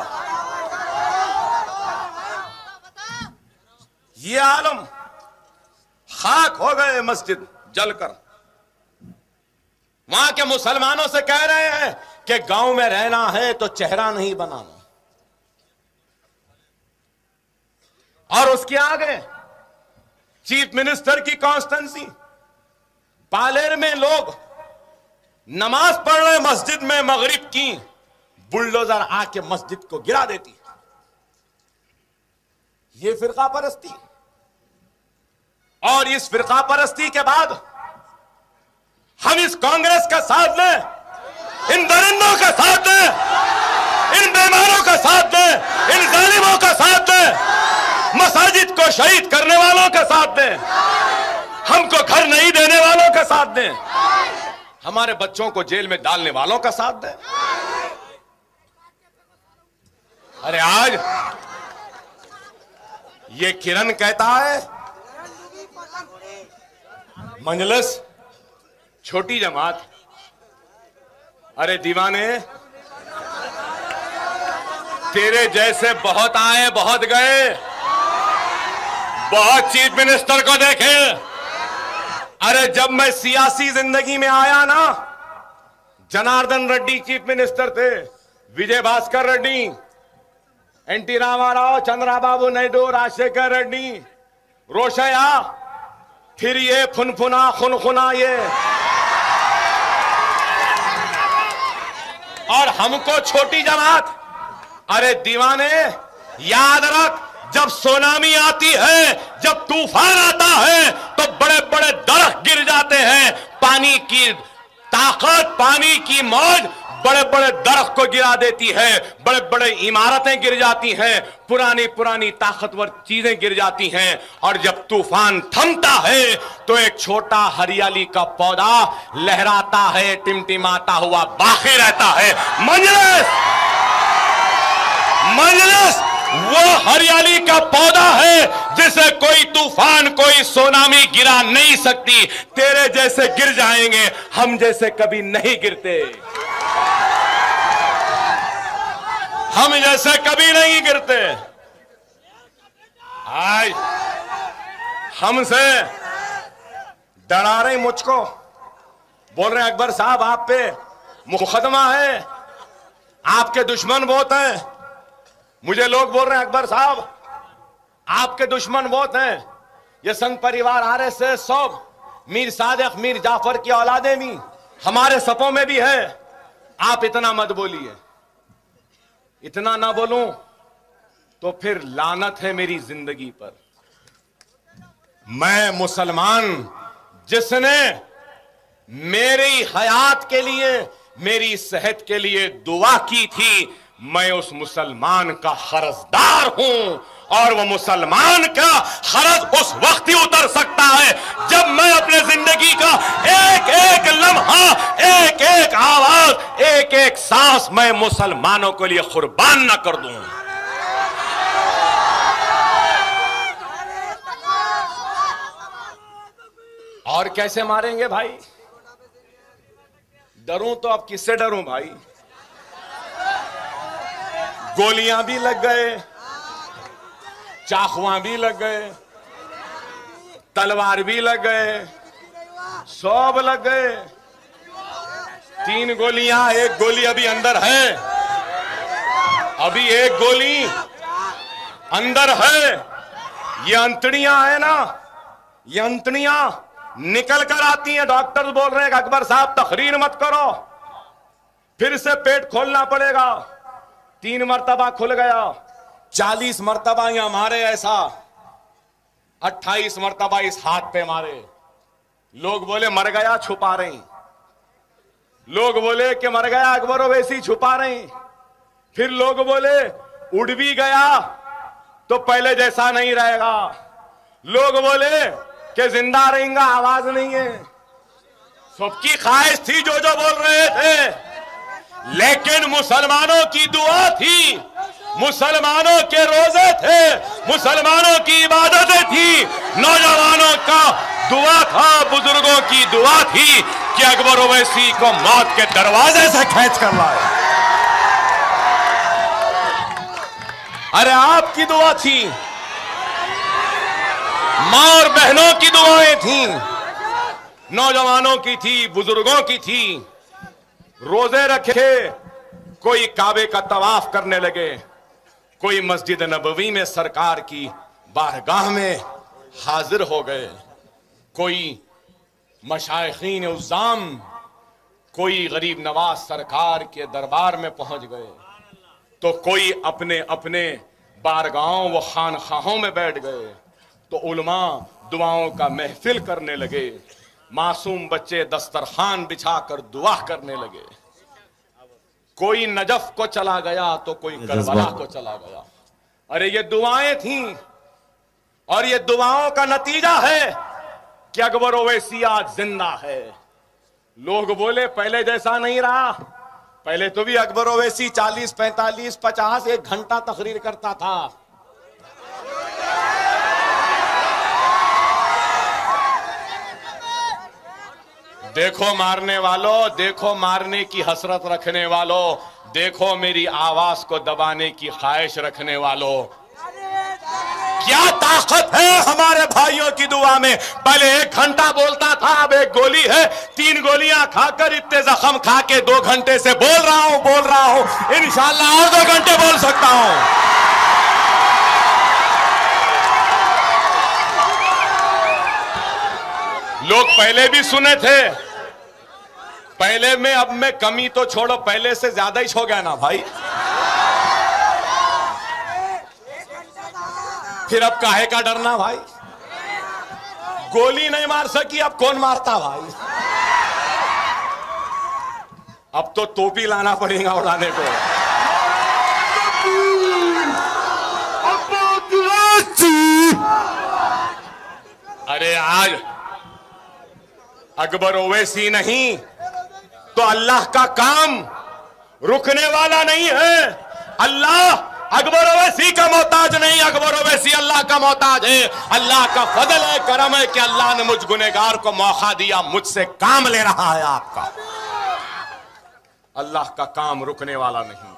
ये आलम, खाक हो गए मस्जिद जलकर। वहां के मुसलमानों से कह रहे हैं कि गांव में रहना है तो चेहरा नहीं बनाना। और उसके आगे चीफ मिनिस्टर की कॉन्स्टेंसी, पालेर में लोग नमाज पढ़ रहे मस्जिद में मगरिब की, बुलडोजर आके मस्जिद को गिरा देती। ये फिरका परस्ती। और इस फिरका परस्ती के बाद हम इस कांग्रेस का साथ दें, इन दरिंदों का साथ दें, इन बेईमानों का साथ दें, इन जालिमों का साथ दें, मसाजिद को शहीद करने वालों का साथ दें, हमको घर नहीं देने वालों का साथ दें, हमारे बच्चों को जेल में डालने वालों का साथ दें। अरे आज ये किरण कहता है मंजलिस छोटी जमात। अरे दीवाने, तेरे जैसे बहुत आए, बहुत गए, बहुत चीफ मिनिस्टर को देखे। अरे जब मैं सियासी जिंदगी में आया ना, जनार्दन रेड्डी चीफ मिनिस्टर थे, विजय भास्कर रेड्डी, NT रामाराव, चंद्राबाबू नायडू, राजशेखर रेड्डी, रोशया, फिर ये फुनफुना खुनखुना ये, और हमको छोटी जमात। अरे दीवाने, याद रख, जब सुनामी आती है, जब तूफान आता है, तो बड़े बड़े दरख्त गिर जाते हैं। पानी की ताकत, पानी की मौज बड़े बड़े दरख्त को गिरा देती है, बड़े बड़े इमारतें गिर जाती हैं, पुरानी पुरानी ताकतवर चीजें गिर जाती हैं। और जब तूफान थमता है तो एक छोटा हरियाली का पौधा लहराता है, टिमटिमाता हुआ बाकी रहता है। मंजलिस, मंजलिस वो हरियाली का पौधा है जिसे कोई तूफान, कोई सुनामी गिरा नहीं सकती। तेरे जैसे गिर जाएंगे, हम जैसे कभी नहीं गिरते। हम जैसे कभी नहीं गिरते। आज हमसे डरा रहे मुझको, बोल रहे अकबर साहब आप पे मुकदमा है, आपके दुश्मन बहुत हैं। मुझे लोग बोल रहे हैं अकबर साहब आपके दुश्मन बहुत हैं, ये संघ परिवार आरएसएस सब मीर सादिक मीर जाफर की औलादे भी हमारे सपों में भी है। आप इतना मत बोलिए, इतना ना बोलूं तो फिर लानत है मेरी जिंदगी पर। मैं मुसलमान जिसने मेरी हयात के लिए मेरी सेहत के लिए दुआ की थी, मैं उस मुसलमान का कर्जदार हूं। और वो मुसलमान का कर्ज उस वक्त ही उतर सकता है जब मैं अपने जिंदगी का एक एक लम्हा, एक एक आवाज, एक एक सांस मैं मुसलमानों के लिए कुर्बान न कर दूं। और कैसे मारेंगे भाई? डरूं तो अब किससे डरूं भाई? गोलियां भी लग गए, चाकुआं भी लग गए, तलवार भी लग गए, सब लग गए। 3 गोलियां, 1 गोली अभी अंदर है, अभी 1 गोली अंदर है। ये अंतड़ियां है ना, ये अंतड़ियां निकल कर आती हैं। डॉक्टर बोल रहे हैं कि अकबर साहब तकरीर मत करो, फिर से पेट खोलना पड़ेगा। 3 मरतबा खुल गया, 40 मरतबा यहां मारे ऐसा, 28 मरतबा इस हाथ पे मारे। लोग बोले मर गया, छुपा रही। लोग बोले कि मर गया अकबर ओवैसी, छुपा रही। फिर लोग बोले उड़ भी गया तो पहले जैसा नहीं रहेगा। लोग बोले कि जिंदा रहेगा, आवाज नहीं है। सबकी ख्वाहिश थी जो बोल रहे थे, लेकिन मुसलमानों की दुआ थी, मुसलमानों के रोजे थे, मुसलमानों की इबादतें थी, नौजवानों का दुआ था, बुजुर्गों की दुआ थी कि अकबर ओवैसी को मौत के दरवाजे से खींच कर लाए। अरे आपकी दुआ थी, मां और बहनों की दुआएं थी, नौजवानों की थी, बुजुर्गों की थी। रोजे रखे, कोई काबे का तवाफ करने लगे, कोई मस्जिद नबवी में सरकार की बारगाह में हाजिर हो गए, कोई मशाइखीन उज़्ज़ाम, कोई गरीब नवाज सरकार के दरबार में पहुंच गए, तो कोई अपने अपने बारगाहों व खानखाहों में बैठ गए, तो उलमा दुआओं का महफिल करने लगे। मासूम बच्चे दस्तरखान बिछाकर दुआ करने लगे। कोई नजफ को चला गया तो कोई करबला को चला गया। अरे ये दुआएं थीं, और ये दुआओं का नतीजा है कि अकबर ओवैसी आज जिंदा है। लोग बोले पहले जैसा नहीं रहा, पहले तो भी अकबर ओवैसी 40, 45, 50 1 घंटा तकरीर करता था। देखो मारने वालों, देखो मारने की हसरत रखने वालों, देखो मेरी आवाज को दबाने की ख्वाहिश रखने वालों, क्या ताकत है हमारे भाइयों की दुआ में। पहले 1 घंटा बोलता था, अब 1 गोली है। 3 गोलियां खाकर इतने जख्म खा के 2 घंटे से बोल रहा हूं। इंशाअल्लाह और 2 घंटे बोल सकता हूं। लोग पहले भी सुने थे, पहले में अब में कमी तो छोड़ो, पहले से ज्यादा ही हो गया ना भाई। फिर अब काहे का डरना भाई? गोली नहीं मार सकी, अब कौन मारता भाई? अब तो टोपी लाना पड़ेगा उड़ाने को। अरे आज अकबर ओवैसी नहीं तो अल्लाह का काम रुकने वाला नहीं है। अल्लाह अकबर ओवैसी का मोहताज नहीं, अकबर ओवैसी अल्लाह का मोहताज है। अल्लाह का फजल है, करम है कि अल्लाह ने मुझ गुनहगार को मौका दिया, मुझसे काम ले रहा है आपका। अल्लाह का काम रुकने वाला नहीं।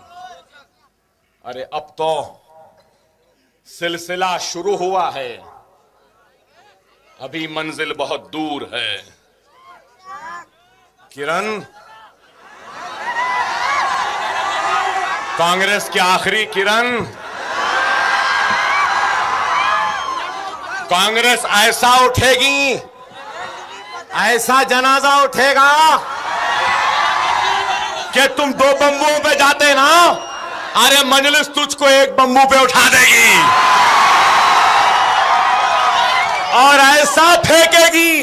अरे अब तो सिलसिला शुरू हुआ है, अभी मंजिल बहुत दूर है। किरण, कांग्रेस की आखिरी किरण, कांग्रेस ऐसा उठेगी, ऐसा जनाजा उठेगा कि तुम 2 बम्बुओं पे जाते ना, अरे मजलिस तुझको 1 बम्बू पे उठा देगी और ऐसा फेंकेगी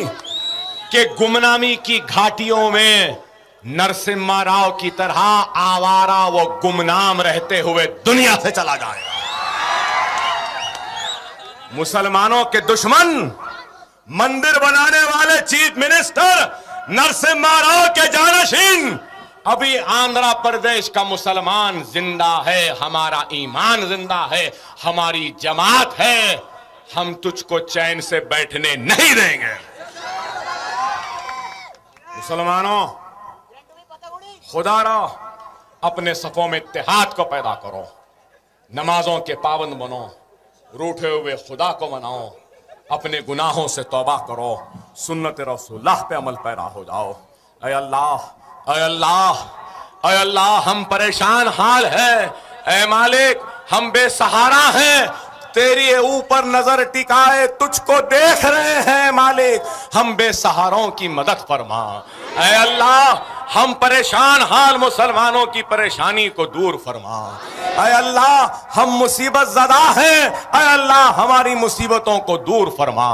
कि गुमनामी की घाटियों में नरसिम्हा राव की तरह आवारा वो गुमनाम रहते हुए दुनिया से चला जाएगा। मुसलमानों के दुश्मन, मंदिर बनाने वाले चीफ मिनिस्टर नरसिम्हा राव के जानशीन, अभी आंध्र प्रदेश का मुसलमान जिंदा है, हमारा ईमान जिंदा है, हमारी जमात है, हम तुझको चैन से बैठने नहीं देंगे। मुसलमानों, खुदारा अपने सफों में इत्तेहाद को पैदा करो, नमाजों के पाबंद बनो, रूठे हुए खुदा को मनाओ, अपने गुनाहों से तौबा करो, सुन्नत रसूलुल्लाह पे अमल पैरा हो जाओ। ऐ अल्लाह, ऐ अल्लाह, ऐ अल्लाह, हम परेशान हाल है। ऐ मालिक, हम बेसहारा हैं, तेरी ऊपर नजर टिकाए तुझको देख रहे हैं मालिक, हम बेसहारों की मदद फरमा। ऐ अल्लाह, हम परेशान हाल मुसलमानों की परेशानी को दूर फरमा। ऐ अल्लाह, हम मुसीबत ज़दा हैं, ऐ अल्लाह हमारी मुसीबतों को दूर फरमा।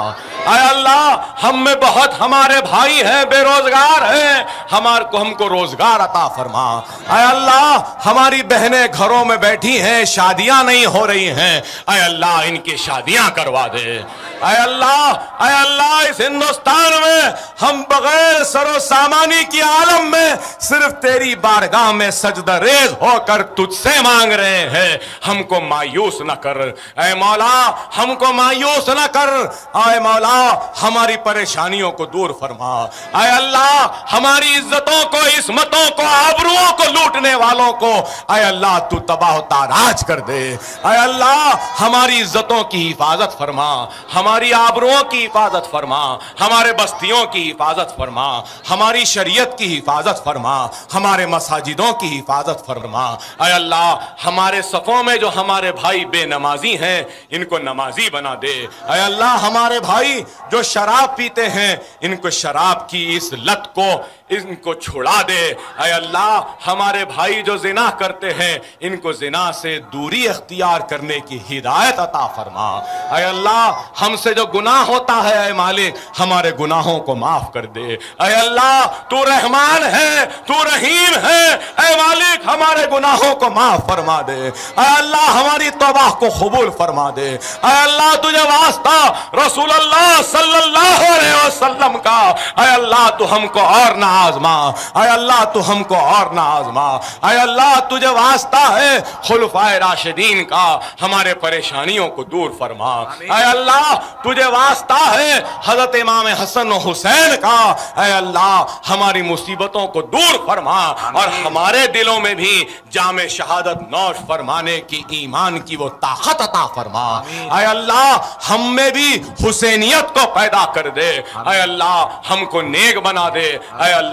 ऐ अल्लाह, हम में बहुत हमारे भाई हैं, बेरोजगार हैं, हमको रोजगार अता फरमा। ऐ अल्लाह, हमारी बहनें घरों में बैठी हैं, शादियां नहीं हो रही हैं, ऐ अल्लाह इनकी शादियां करवा दे। ऐ अल्लाह, ऐ अल्लाह, इस हिंदुस्तान में हम बगैर सरो सामानी की आलम में सिर्फ तेरी बारगाह में सजदा रेज होकर तुझसे मांग रहे हैं, हमको मायूस न कर। ऐ मौला, हमको मायूस न कर। ऐ मौला, हमारी परेशानियों को दूर फरमा। ऐ अल्लाह, हमारी इज्जतों को, इस्मतों को, आबरूओं को लूटने वालों को ऐ अल्लाह तू तबाह ताराज कर दे। ऐ अल्लाह, हमारी इज्जतों की हिफाजत फरमा, हमारी आबरूओं की हिफाजत फरमा, हमारे बस्तियों की हिफाजत फरमा, हमारी शरीयत की हिफाजत फरमा, हमारे मसाजिदों की हिफाजत फरमा। ऐ अल्लाह, हमारे सफों में जो हमारे भाई बेनमाजी हैं, इनको नमाजी बना दे। ऐ अल्लाह, हमारे भाई जो शराब पीते हैं, इनको शराब की इस लत को इनको छुड़ा दे। ऐ अल्लाह, हमारे भाई जो जिना करते हैं, इनको जिना से दूरी अख्तियार करने की हिदायत अता फरमा। ऐ अल्लाह, हमसे जो गुनाह होता है, ऐ मालिक हमारे गुनाहों को माफ कर दे। ऐ अल्लाह, तू रहमान है, तू रहीम है, ऐ मालिक हमारे गुनाहों को माफ फरमा दे। ऐ अल्लाह, हमारी तौबा को कबूल फरमा दे। ऐ अल्लाह, तुझे वास्ता रसूलुल्लाह सल्लल्लाहु अलैहि वसल्लम का, ऐ अल्लाह तू हमको और ना आजमा। ऐ अल्लाह, तू हमको और ना आजमा। ऐ अल्लाह, तुझे वास्ता है खुलफाए राशिदीन का, हमारे परेशानियों को दूर फरमा। ऐ अल्लाह, तुझे वास्ता है हजरत इमाम हसन और हुसैन का, ऐ अल्लाह हमारी मुसीबतों को दूर फरमा और हमारे दिलों में भी जामे शहादत नौश फरमाने की, ईमान की वो ताकत अता फरमा। ऐ अल्लाह, हम में भी हुसैनियत को पैदा कर दे। ऐ अल्लाह, हमको नेक बना दे। ऐ अल्लाह,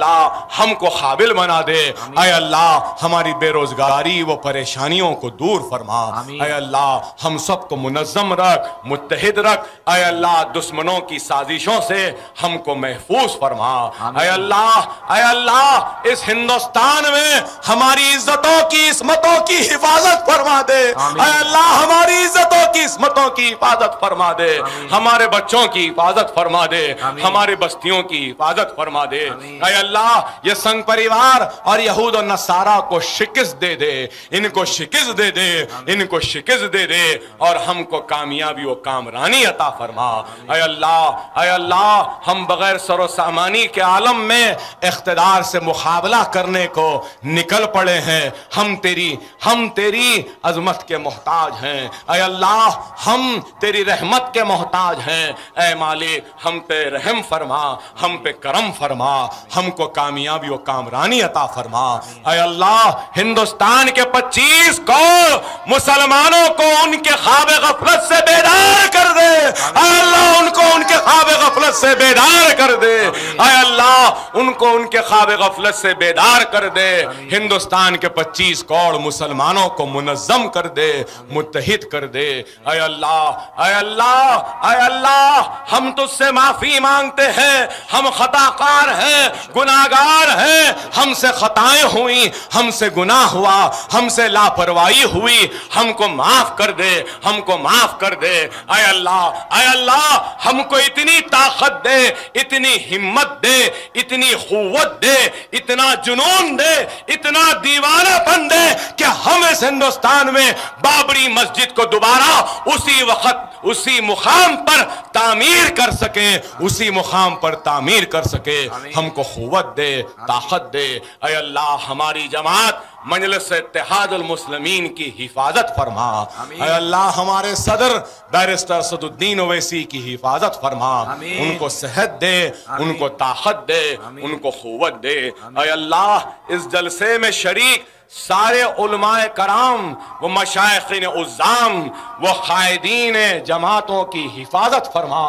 हमको काबिल बना दे। ऐ अल्लाह, हमारी बेरोजगारी वो परेशानियों को दूर फरमा। ऐ अल्लाह, हम सबको मुनज़्ज़म रख, मुत्तहिद रख। ऐ अल्लाह, दुश्मनों की साजिशों से हमको महफूज फरमा। ऐ अल्लाह, ऐ अल्लाह, इस हिंदुस्तान में हमारी इज्जतों की, इस्मतों की हिफाजत फरमा दे। ऐ अल्लाह, हमारी इज्जतों की, इस्मतों की हिफाजत फरमा दे, हमारे बच्चों की हिफाजत फरमा दे, हमारी बस्तियों की हिफाजत फरमा दे। ऐ अल्लाह, ये संघ परिवार और यहूद और नसारा को शिकस्त दे दे, इनको शिकस्त दे दे, इनको शिकस्त दे दे और हमको कामयाबी और कामरानी अता फरमा। ऐ अल्लाह, ऐ अल्लाह, हम बगैर सरो सामानी के आलम में इख्तिदार से मुकाबला करने को निकल पड़े हैं। हम तेरी अजमत के मोहताज हैं। ऐ अल्लाह, हम तेरी रहमत के मोहताज हैं। ऐ मालिक, हम पे रहम फरमा, हम पे करम फरमा, हम हमको कामयाबी और कामरानी अता फरमा। ऐ अल्लाह हिंदुस्तान के 25 करोड़ मुसलमानों को उनके ख्वाब गफलत से बेदार कर दे। ऐ अल्लाह उनको उनके ख्वाब गफलत से बेदार कर दे। ऐ अल्लाह उनको उनके ख्वाब गफलत से बेदार कर दे। हिंदुस्तान के 25 करोड़ मुसलमानों को मुनज़्ज़म कर दे, मुत्तहिद कर दे। ऐ अल्लाह, ऐ अल्लाह, ऐ अल्लाह हम तुझसे माफी मांगते हैं, हम खताकार हैं, गुनाहगार हैं, हमसे खताएं हुई, हमसे गुनाह हुआ, हमसे लापरवाही हुई, हमको माफ कर दे, हमको माफ कर दे। ऐ अल्लाह, ऐ अल्लाह हमको इतनी ताकत दे, इतनी हिम्मत दे, इतनी कुव्वत दे, इतना जुनून दे, इतना दीवानापन दे कि हम इस हिंदुस्तान में बाबरी मस्जिद को दोबारा उसी वक्त उसी मुकाम पर तामीर कर सके, उसी मुकाम पर तामीर कर सके। हमको कुव्वत दे, ताकत दे। ऐ अल्लाह हमारी जमात मजलिस इत्तेहादुल मुस्लिमीन की हिफाजत फरमा। ऐ अल्लाह हमारे सदर बैरिस्टर सदुद्दीन ओवैसी की हिफाजत फरमा। उनको सेहत दे, उनको ताकत दे, उनको कुव्वत दे। ऐ अल्लाह इस जलसे में शरीक सारे उलमाए कराम, वो मशाइखीन उज़्ज़ाम, वो कायदीन जमातों की हिफाजत फरमा।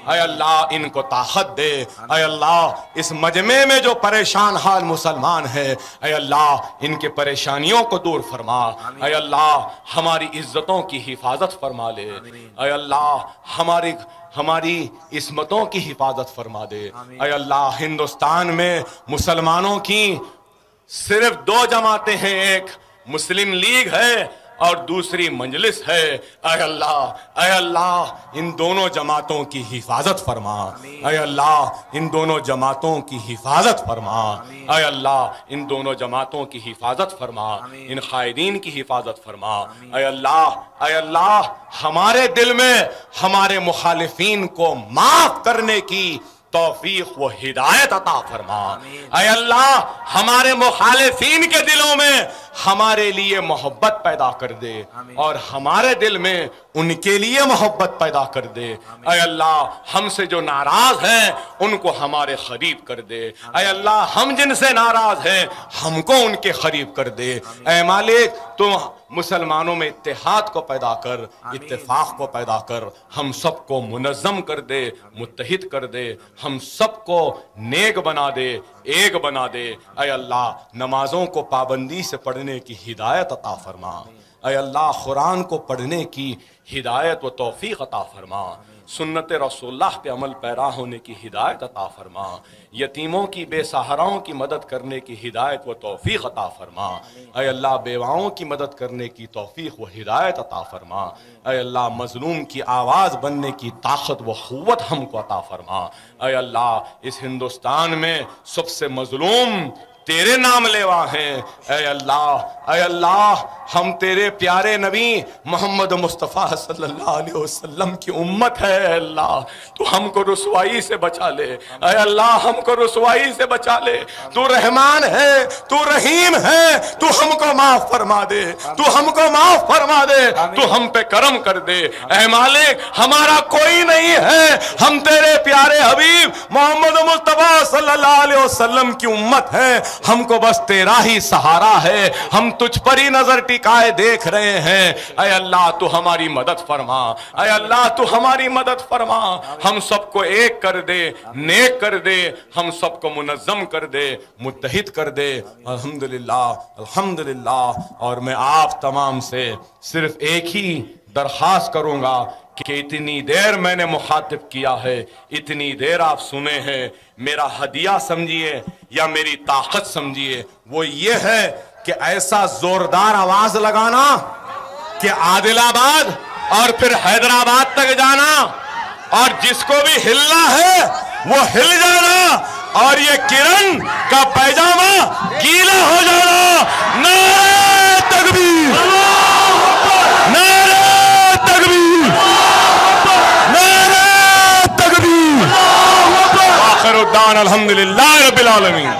ऐ अल्लाह इनको ताकत दे। ऐ अल्लाह इस मजमे में जो परेशान हाल मुसलमान है, ऐ अल्लाह इनके परेशानियों को दूर फरमा। ऐ अल्लाह हमारी इज्जतों की हिफाजत फरमा ले। ऐ अल्लाह हमारी इस्मतों की हिफाजत फरमा दे। ऐ अल्लाह हिंदुस्तान में मुसलमानों की सिर्फ 2 जमातें हैं, एक मुस्लिम लीग है और दूसरी मजलिस है। ऐ अल्लाह, ऐ अल्लाह इन दोनों जमातों की हिफाजत फरमा। ऐ अल्लाह इन दोनों जमातों की हिफाजत फरमा। ऐ अल्लाह इन दोनों जमातों की हिफाजत फरमा, इन कायदीन की हिफाजत फरमा। ऐ अल्लाह, ऐ अल्लाह हमारे दिल में हमारे मुखालिफीन को माफ करने की तौफीक व हिदायत अता फरमा। ऐ अल्लाह हमारे मुखालिफीन के दिलों में हमारे लिए मोहब्बत पैदा कर दे और हमारे दिल में उनके लिए मोहब्बत पैदा कर दे। ऐ अल्लाह हमसे जो नाराज हैं उनको हमारे करीब कर दे। ऐ अल्लाह हम जिनसे नाराज हैं हमको उनके करीब कर दे। ऐ मालिक तुम मुसलमानों में इत्तेहाद को पैदा कर, इत्तेफाक को पैदा कर, हम सबको मुनज़्ज़म कर दे, मुत्तहिद कर दे, हम सबको नेक बना दे, एक बना दे। ऐ अल्लाह नमाजों को पाबंदी से पढ़ने की हिदायत अता फरमा। ऐ अल्लाह कुरान को पढ़ने की हिदायत व तौफीक अता फरमा। सुन्नत रसूलुल्लाह पे अमल पैरा होने की हिदायत अता फरमा। यतीमों की बेसहाराओं की मदद करने की हिदायत व तौफीक अता फरमा। ऐ अल्लाह बेवाओं की मदद करने की तौफीक व हिदायत अता फरमा। ऐ अल्लाह मजलूम की आवाज़ बनने की ताकत व क़ुव्वत हमको अता फरमा। ऐ अल्लाह इस हिंदुस्तान में सबसे मजलूम तेरे नाम लेवा हैं। ऐ अल्लाह, ऐ अल्लाह हम तेरे प्यारे नबी मोहम्मद मुस्तफ़ा सल्लल्लाहु अलैहि वसल्लम की उम्मत है। अल्लाह तू हमको रुसवाई से बचा ले। ऐ अल्लाह हमको रुसवाई से बचा ले। तू रहमान है, तू रहीम है, तू हमको माफ फरमा दे, तू हमको माफ फरमा दे, तू हम पे करम कर दे। ऐ मालिक हमारा कोई नहीं है, हम तेरे प्यारे हबीब मोहम्मद मुस्तफ़ा सल्लल्लाहु अलैहि वसल्लम की उम्मत है। हमको बस तेरा ही सहारा है, हम तुझ पर ही नजर टिकाए देख रहे हैं। ऐ अल्लाह तू हमारी मदद फरमा। ऐ अल्लाह तू हमारी मदद फरमा। हम सबको एक कर दे, नेक कर दे, हम सबको मुनज़्ज़म कर दे, मुत्तहिद कर दे। अल्हम्दुलिल्लाह, अल्हम्दुलिल्लाह। और मैं आप तमाम से सिर्फ एक ही दरख्वास्त करूंगा कि इतनी देर मैंने मुखातिब किया है, इतनी देर आप सुने हैं, मेरा हदिया समझिए या मेरी ताकत समझिए, वो ये है कि ऐसा जोरदार आवाज लगाना कि आदिलाबाद और फिर हैदराबाद तक जाना और जिसको भी हिलना है वो हिल जाना और ये किरण का पैजामा गीला हो जाना। नारे तकबीर, नारे तकबीर, नारे तकबीर। आखिर उद्दान अल्हम्दुलिल्लाह रब्बिल आलमीन।